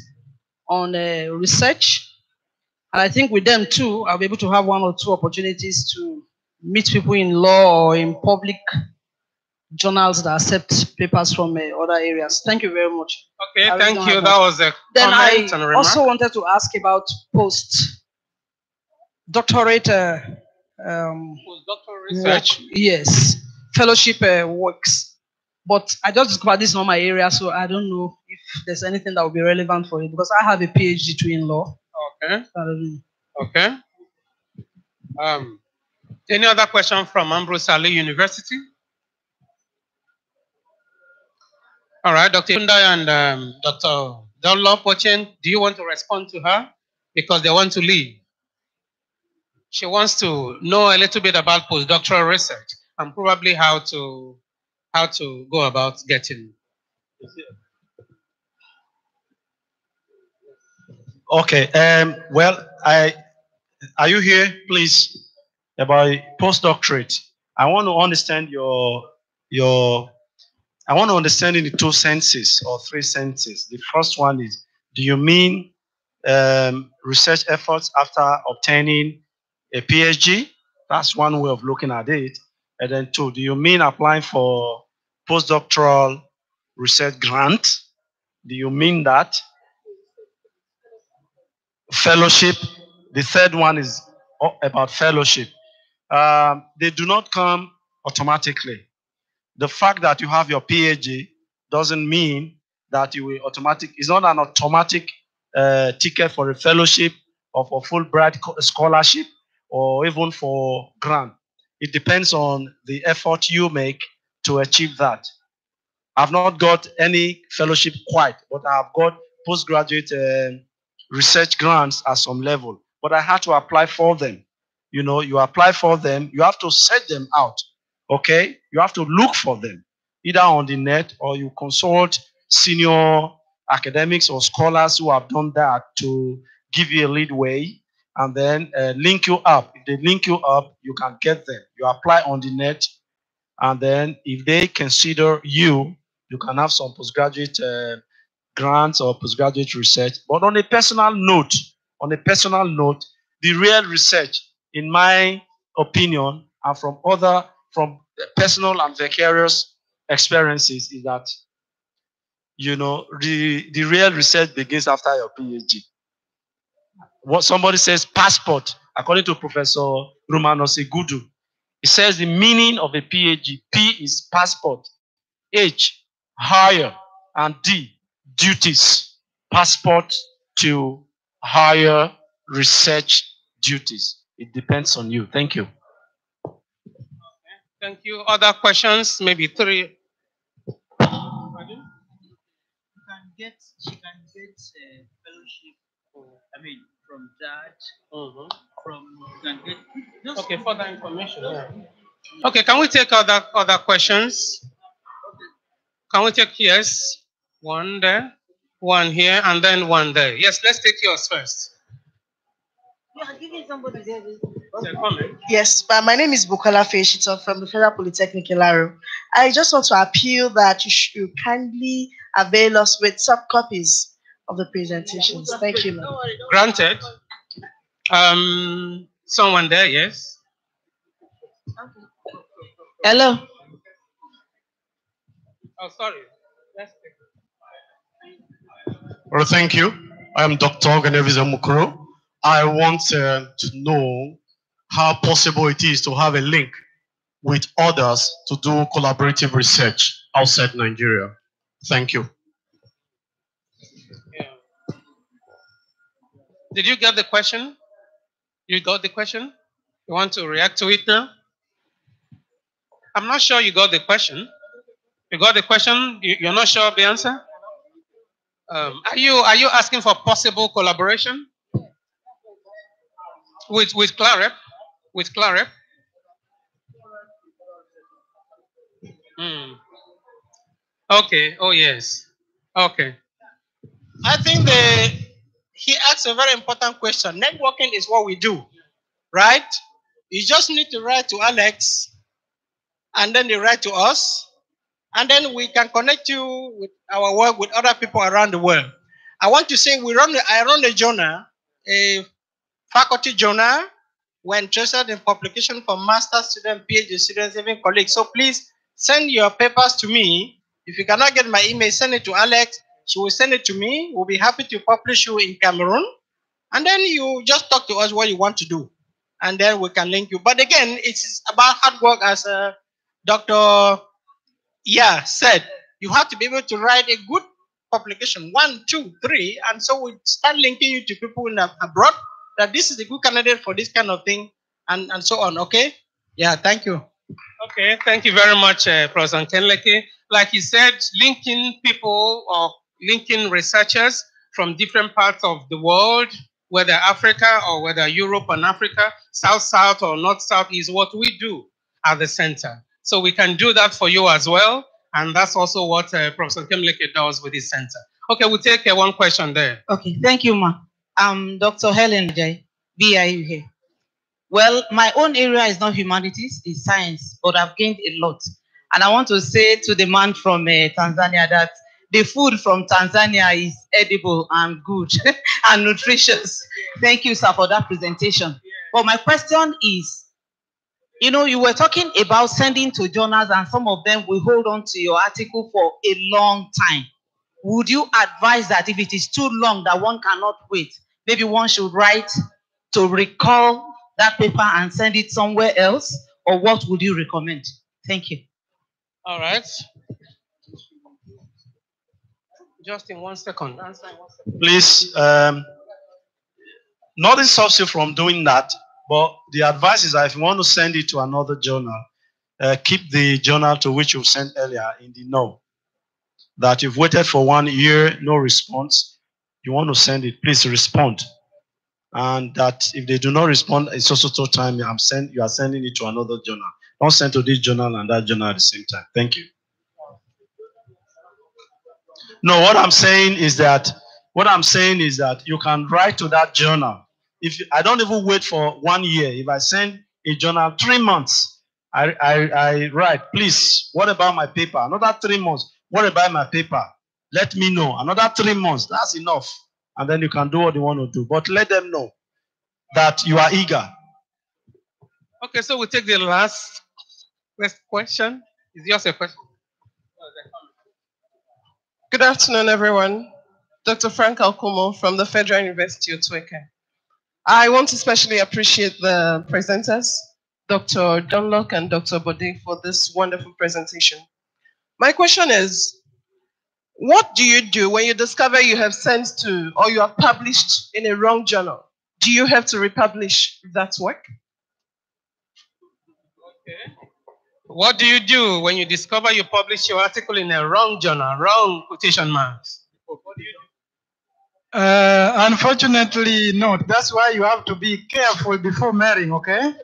on research, and I think with them too, I'll be able to have one or two opportunities to meet people in law or in public journals that accept papers from other areas. Thank you very much. Okay, I really thank don't you. have That much. was a Then comment and a I remark. also wanted to ask about postdoctorate Research. yes, fellowship works. But I just discovered this is not my area, so I don't know if there's anything that will be relevant for it, because I have a PhD too in law. Okay. I don't know. Okay. Any other question from Ambrose Ali University? All right, Dr. Yunda and Dr. Dunlop watching, do you want to respond to her? Because they want to leave. She wants to know a little bit about postdoctoral research and probably how to go about getting. Okay. Well, are you here, please? About postdoctorate. I want to understand I want to understand in the two senses or three senses. The first one is, do you mean research efforts after obtaining a PhD? That's one way of looking at it. And then two, do you mean applying for postdoctoral research grant? Do you mean that? Fellowship. The third one is about fellowship. They do not come automatically. The fact that you have your PhD doesn't mean that you will it's not an automatic ticket for a fellowship or for Fulbright scholarship or even for grant. It depends on the effort you make to achieve that. I've not got any fellowship quite, but I've got postgraduate research grants at some level. But I had to apply for them. You know, you apply for them, you have to set them out. Okay? You have to look for them, either on the net or you consult senior academics or scholars who have done that to give you a lead way and then link you up. If they link you up, you can get them. You apply on the net, and then if they consider you, you can have some postgraduate grants or postgraduate research. But on a personal note, the real research, in my opinion, and from personal and vicarious experiences, is that the real research begins after your PhD. What somebody says passport, according to Professor Romanos Igudu, he says the meaning of a PhD, P is passport, H, higher, and D, duties. Passport to higher research duties. It depends on you. Thank you. Thank you. Other questions? Maybe three. She can get a fellowship, from that, Okay, further information. Yeah. Okay, can we take other questions? Can we take yes? One there, one here, and then one there. Yes, let's take yours first. Yes, but my name is Bukola Feshito from the Federal Polytechnic Ilaro. I just want to appeal that you kindly avail us with some copies of the presentations. Thank you. Granted. Someone there, yes? Hello. Oh, sorry. Well, thank you. I'm Dr. Ganeviza Mukuro. I want to know how possible it is to have a link with others to do collaborative research outside Nigeria. Thank you. Yeah. Did you get the question? You got the question? You want to react to it now? I'm not sure you got the question. You got the question? You're not sure of the answer? Are you asking for possible collaboration? With Clarep? With Clarep? Hmm. Okay. Oh yes. Okay. I think he asked a very important question. Networking is what we do, right? You just need to write to Alex, and then they write to us, and then we can connect you with our work with other people around the world. I want to say I run a journal, a faculty journal. We're interested in publication for master's students, PhD students, even colleagues. So please send your papers to me. If you cannot get my email, send it to Alex. She will send it to me. We'll be happy to publish you in Cameroon. And then you just talk to us what you want to do. And then we can link you. But again, it's about hard work as Dr. said. You have to be able to write a good publication, 1, 2, 3. And so we start linking you to people in abroad that this is a good candidate for this kind of thing and so on. Okay? Yeah, thank you. Okay, thank you very much, Professor Kenleke. Like he said, linking people or linking researchers from different parts of the world, whether Africa or whether Europe and Africa, South or North-South, is what we do at the center. So we can do that for you as well. And that's also what Professor Kenleke does with his center. Okay, we'll take one question there. Okay, thank you, ma. I'm Dr. Helen Jai, BIU here. Well, my own area is not humanities, it's science, but I've gained a lot. And I want to say to the man from Tanzania that the food from Tanzania is edible and good and nutritious. Thank you, sir, for that presentation. But my question is, you were talking about sending to journals and some of them will hold on to your article for a long time. Would you advise that if it is too long that one cannot wait, maybe one should write to recall that paper and send it somewhere else? Or what would you recommend? Thank you. All right. Just in 1 second. Please, nothing stops you from doing that, but the advice is that if you want to send it to another journal, keep the journal to which you sent earlier in the know. That you've waited for 1 year, no response, you want to send it, please respond. And that if they do not respond, it's also time you are sending it to another journal. Don't send to this journal and that journal at the same time. Thank you. No, what I'm saying is that you can write to that journal. I don't even wait for 1 year. If I send a journal 3 months, I write, please, what about my paper? Another 3 months, what about my paper? Let me know. Another 3 months, that's enough. And then you can do what you want to do. But let them know that you are eager. Okay, so we'll take the last question. Is yours a question? Good afternoon, everyone. Dr. Frank Alkumo from the Federal University of Tweke. I want to especially appreciate the presenters, Dr. Dunlock and Dr. Bode, for this wonderful presentation. My question is, what do you do when you discover you have sent to or you have published in a wrong journal? Do you have to republish that work? Okay. What do you do when you discover you publish your article in a wrong journal, wrong quotation marks? What do you do? Unfortunately, not. That's why you have to be careful before marrying, okay?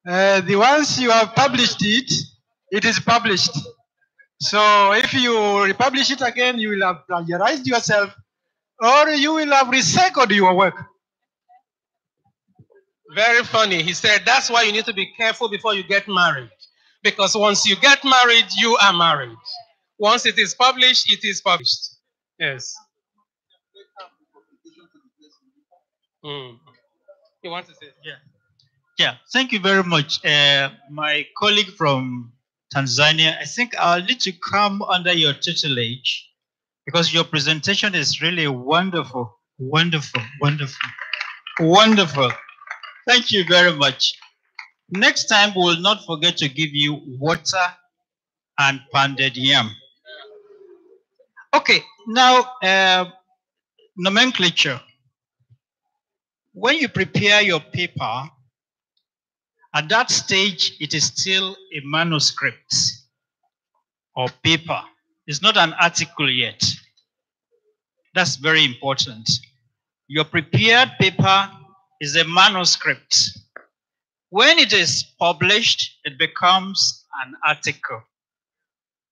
Once you have published it, it is published. So if you republish it again, you will have plagiarized yourself or you will have recycled your work. Very funny. He said that's why you need to be careful before you get married. Because once you get married, you are married. Once it is published, it is published. Yes. You want to say? Yeah, thank you very much. My colleague from Tanzania, I think I'll need to come under your tutelage because your presentation is really wonderful, wonderful, wonderful, wonderful. Thank you very much. Next time, we will not forget to give you water and pounded yam. Okay, now nomenclature. When you prepare your paper, at that stage, it is still a manuscript or paper. It's not an article yet. That's very important. Your prepared paper is a manuscript. When it is published, it becomes an article.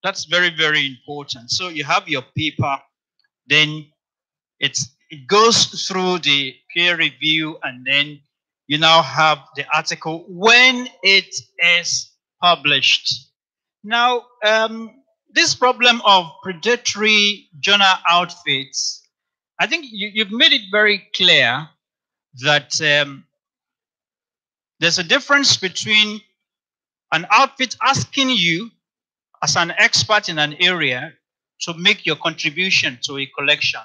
That's very, very important. So you have your paper, then it goes through the peer review, and then you now have the article when it is published. Now, this problem of predatory journal outfits, I think you've made it very clear that there's a difference between an outfit asking you as an expert in an area to make your contribution to a collection.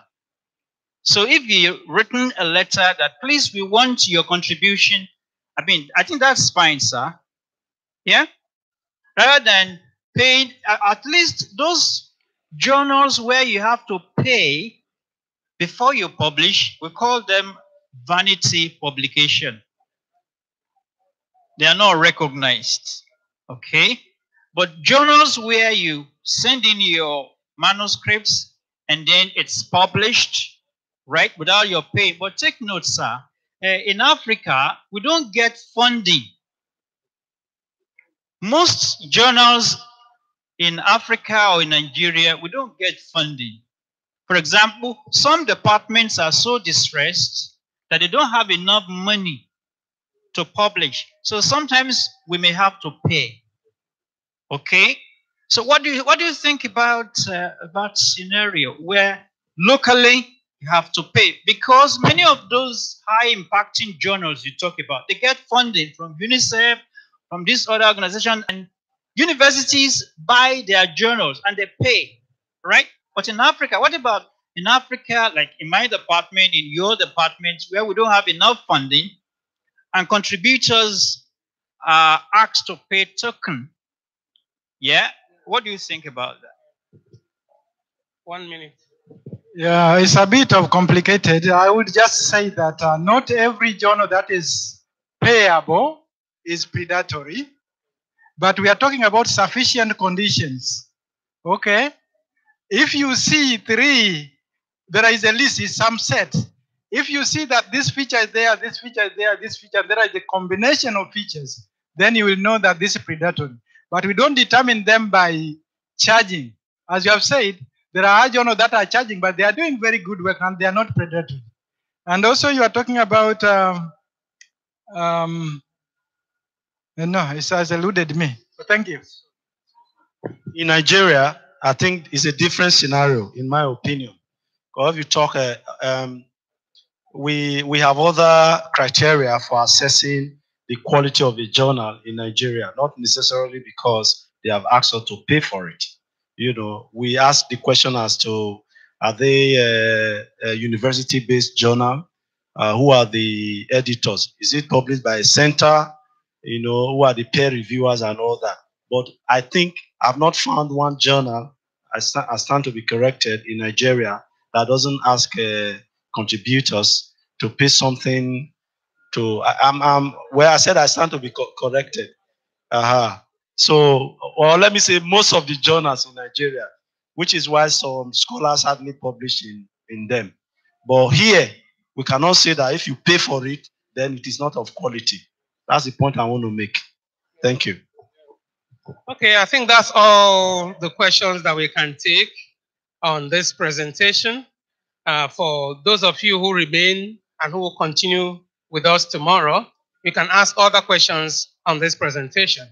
So if you've written a letter that, please, we want your contribution, I think that's fine, sir. Yeah? Rather than paying, at least those journals where you have to pay before you publish, we call them vanity publication. They are not recognized. Okay? But journals where you send in your manuscripts and then it's published, right, without your pay. But take note, sir, in Africa, we don't get funding. Most journals in Africa or in Nigeria, we don't get funding. For example, some departments are so distressed that they don't have enough money to publish. So sometimes we may have to pay. Okay? So what do you think about scenario where locally you have to pay? Because many of those high impacting journals you talk about, they get funding from UNICEF, from this other organization, and universities buy their journals and they pay, right? But in Africa, what about in Africa, like in my department, in your department, where we don't have enough funding and contributors are asked to pay token? Yeah? What do you think about that? 1 minute. Yeah, it's a bit of complicated. I would just say that not every journal that is payable is predatory, but we are talking about sufficient conditions. Okay? If you see three, there is a list, is some set. If you see that this feature is there, this feature is there, this feature, there is a combination of features, then you will know that this is predatory. But we don't determine them by charging. As you have said, there are journals that are charging, but they are doing very good work and they are not predatory. And also you are talking about, no, it has eluded me. So thank you. In Nigeria, I think it's a different scenario, in my opinion. Because if you talk, we have other criteria for assessing the quality of a journal in Nigeria, not necessarily because they have asked us to pay for it. You know, we ask the question as to, are they a university-based journal? Who are the editors? Is it published by a center? You know, who are the peer reviewers and all that? But I think I've not found one journal, I stand to be corrected, in Nigeria that doesn't ask contributors to pay something to. Where I said I stand to be corrected. So, or let me say, most of the journals in Nigeria, which is why some scholars hardly publish in them. But here, we cannot say that if you pay for it, then it is not of quality. That's the point I want to make. Thank you. Okay, I think that's all the questions that we can take on this presentation. For those of you who remain and who will continue with us tomorrow, you can ask other questions on this presentation.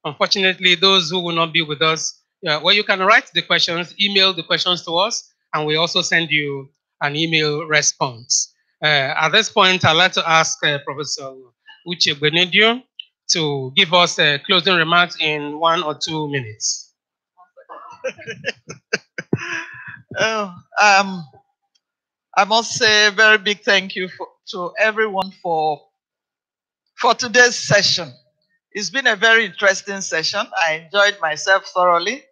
Unfortunately, those who will not be with us, well, you can write the questions, email the questions to us, and we also send you an email response. At this point, I'd like to ask Professor Uche Benedio to give us closing remarks in 1 or 2 minutes. I must say a very big thank you to everyone for today's session. It's been a very interesting session. I enjoyed myself thoroughly.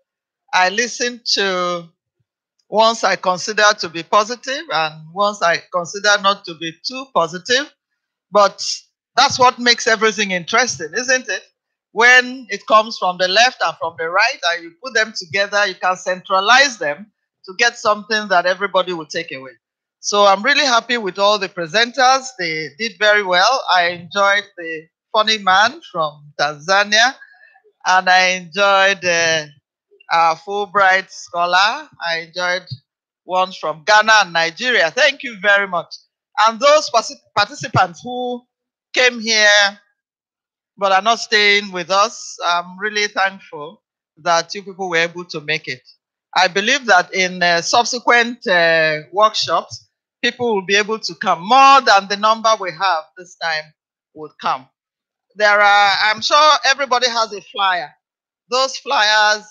I listened to ones I consider to be positive and ones I consider not to be too positive. But that's what makes everything interesting, isn't it? When it comes from the left and from the right, and you put them together, you can centralize them to get something that everybody will take away. So I'm really happy with all the presenters. They did very well. I enjoyed the funny man from Tanzania, and I enjoyed our Fulbright scholar. I enjoyed ones from Ghana and Nigeria. Thank you very much. And those participants who came here but are not staying with us, I'm really thankful that you people were able to make it. I believe that in subsequent workshops, people will be able to come. More than the number we have this time would come. I'm sure everybody has a flyer. Those flyers,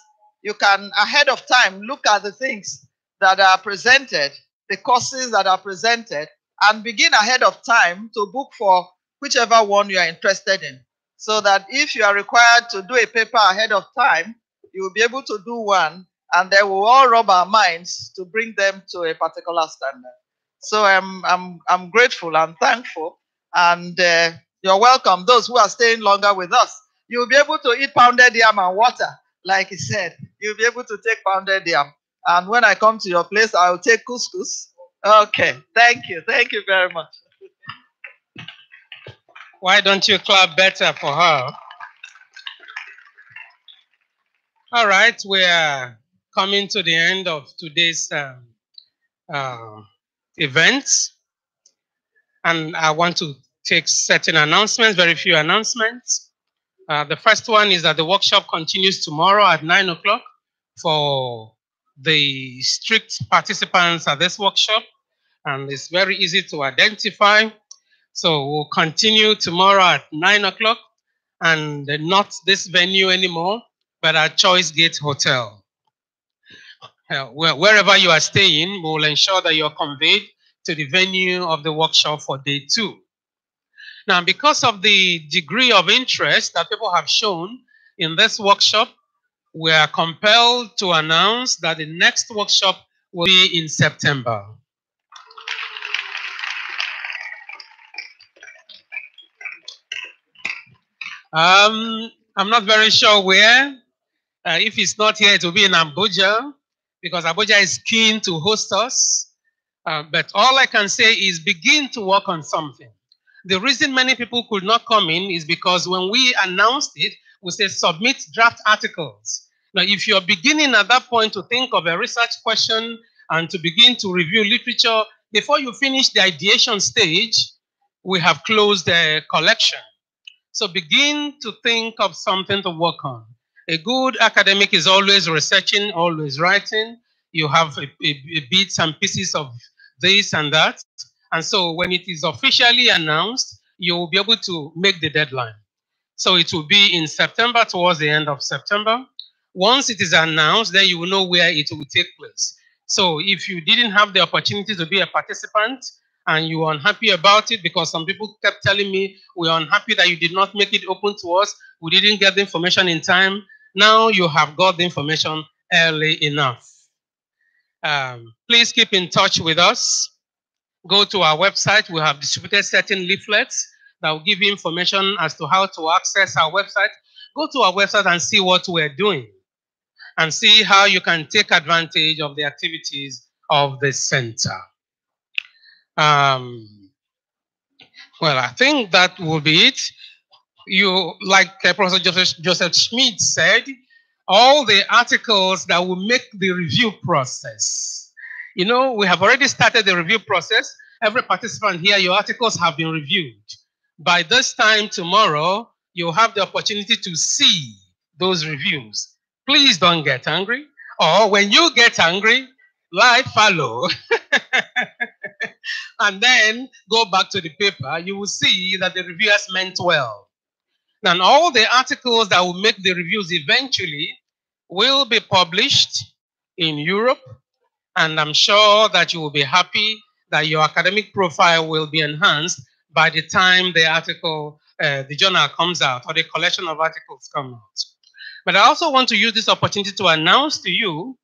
you can, ahead of time, look at the things that are presented, the courses that are presented, and begin ahead of time to book for whichever one you are interested in. So that if you are required to do a paper ahead of time, you will be able to do one, and then we'll all rub our minds to bring them to a particular standard. So I'm grateful, I'm thankful, and you're welcome. Those who are staying longer with us, you'll be able to eat pounded yam and water, like he said. You'll be able to take pounded yam. And when I come to your place, I'll take couscous. Okay, thank you very much. Why don't you clap better for her? All right, we are coming to the end of today's events. And I want to take certain announcements, very few announcements. The first one is that the workshop continues tomorrow at 9 o'clock for the strict participants at this workshop. And it's very easy to identify. So we'll continue tomorrow at 9 o'clock, and not this venue anymore, but at Choice Gate Hotel. Wherever you are staying, we will ensure that you're conveyed to the venue of the workshop for day 2. Now, because of the degree of interest that people have shown in this workshop, we are compelled to announce that the next workshop will be in September. I'm not very sure where. If it's not here, it will be in Abuja, because Abuja is keen to host us. But all I can say is begin to work on something. The reason many people could not come in is because when we announced it, we said submit draft articles. Now, if you're beginning at that point to think of a research question and to begin to review literature, before you finish the ideation stage, we have closed the collection. So begin to think of something to work on. A good academic is always researching, always writing. You have a bits and pieces of this and that. And so when it is officially announced, you will be able to make the deadline. So it will be in September, towards the end of September. Once it is announced, then you will know where it will take place. So if you didn't have the opportunity to be a participant and you are unhappy about it, because some people kept telling me, we are unhappy that you did not make it open to us, we didn't get the information in time. Now you have got the information early enough. Please keep in touch with us. Go to our website. We have distributed certain leaflets that will give you information as to how to access our website. Go to our website and see what we're doing, and see how you can take advantage of the activities of the center. Well, I think that will be it. You, like Professor Joseph Schmidt said, all the articles that will make the review process. You know, we have already started the review process. Every participant here, your articles have been reviewed. By this time tomorrow, you'll have the opportunity to see those reviews. Please don't get angry. Or when you get angry, like follow. And then go back to the paper, you will see that the reviewers meant well. And all the articles that will make the reviews eventually will be published in Europe. And I'm sure that you will be happy that your academic profile will be enhanced by the time the article, the journal comes out, or the collection of articles come out. But I also want to use this opportunity to announce to you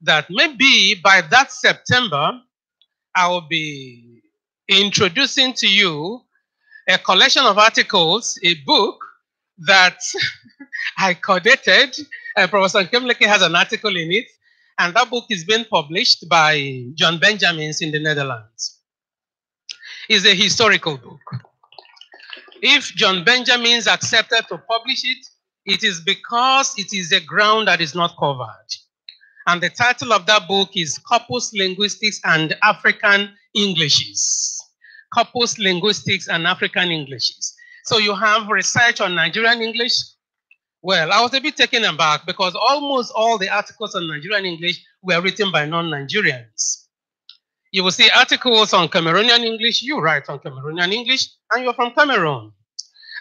that maybe by that September, I will be introducing to you a collection of articles, a book that I collated. Professor Kemleke has an article in it, and that book is being published by John Benjamins in the Netherlands. is a historical book. If John Benjamin accepted to publish it, it is because it is a ground that is not covered. And the title of that book is Corpus Linguistics and African Englishes. Corpus Linguistics and African Englishes. So you have research on Nigerian English. Well, I was a bit taken aback because almost all the articles on Nigerian English were written by non-Nigerians. You will see articles on Cameroonian English, you write on Cameroonian English, and you're from Cameroon.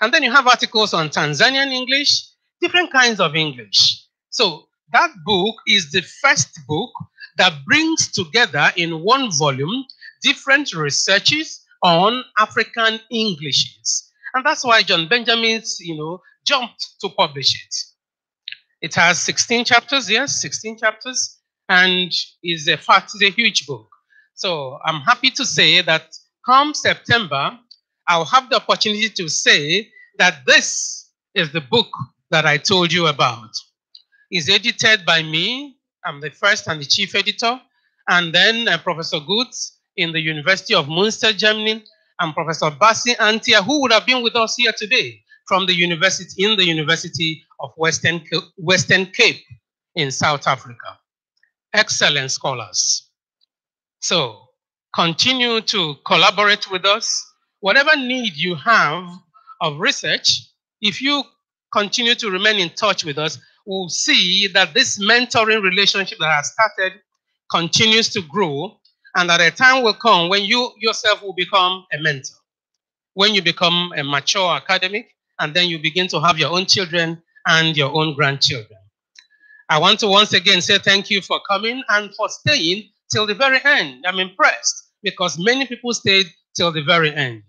And then you have articles on Tanzanian English, different kinds of English. So that book is the first book that brings together in one volume different researches on African Englishes. And that's why John Benjamin, jumped to publish it. It has 16 chapters, yes, 16 chapters, and is a huge book. So I'm happy to say that come September, I'll have the opportunity to say that this is the book that I told you about. It's edited by me. I'm the first and the chief editor. And then Professor Goods in the University of Münster, Germany, and Professor Bassi Antia, who would have been with us here today from the University of Western Cape in South Africa. Excellent scholars. So continue to collaborate with us. Whatever need you have of research, if you continue to remain in touch with us, we'll see that this mentoring relationship that has started continues to grow, and that a time will come when you yourself will become a mentor, when you become a mature academic, and then you begin to have your own children and your own grandchildren. I want to once again say thank you for coming and for staying till the very end. I'm impressed because many people stayed till the very end.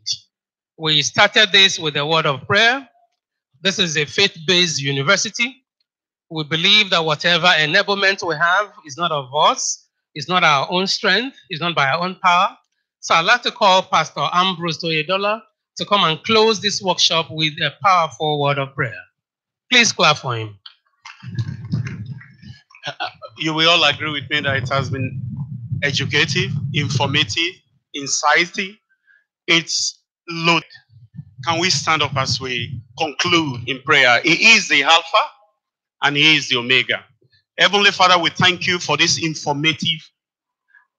We started this with a word of prayer. This is a faith-based university. We believe that whatever enablement we have is not of us, it's not our own strength, it's not by our own power. So I'd like to call Pastor Ambrose Toyedola to come and close this workshop with a powerful word of prayer. Please clap for him. You will all agree with me that it has been educative, informative, insightful. It's loaded. Can we stand up as we conclude in prayer? He is the Alpha and He is the Omega. Heavenly Father, we thank you for this informative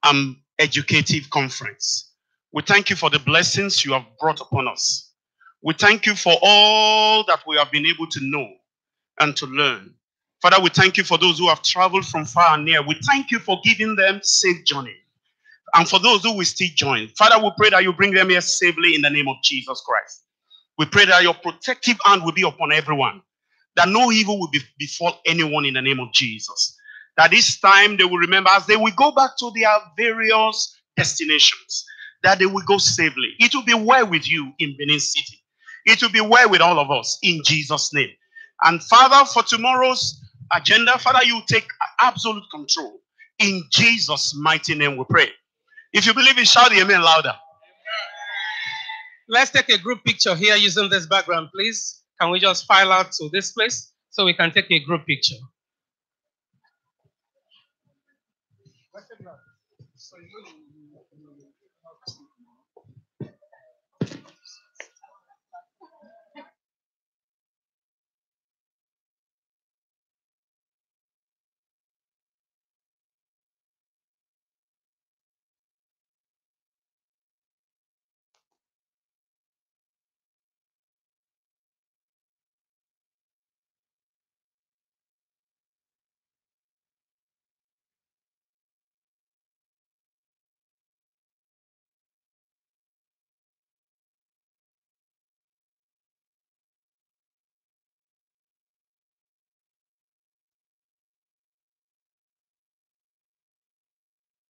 and educative conference. We thank you for the blessings you have brought upon us. We thank you for all that we have been able to know and to learn. Father, we thank you for those who have traveled from far and near. We thank you for giving them safe journey. And for those who will still join, Father, we pray that you bring them here safely in the name of Jesus Christ. We pray that your protective hand will be upon everyone, that no evil will befall anyone in the name of Jesus. That this time they will remember as they will go back to their various destinations, that they will go safely. It will be well with you in Benin City. It will be well with all of us in Jesus' name. And Father, for tomorrow's agenda, Father, you take absolute control. In Jesus' mighty name we pray. If you believe it, shout the amen louder. Let's take a group picture here using this background, please. Can we just file out to this place so we can take a group picture? So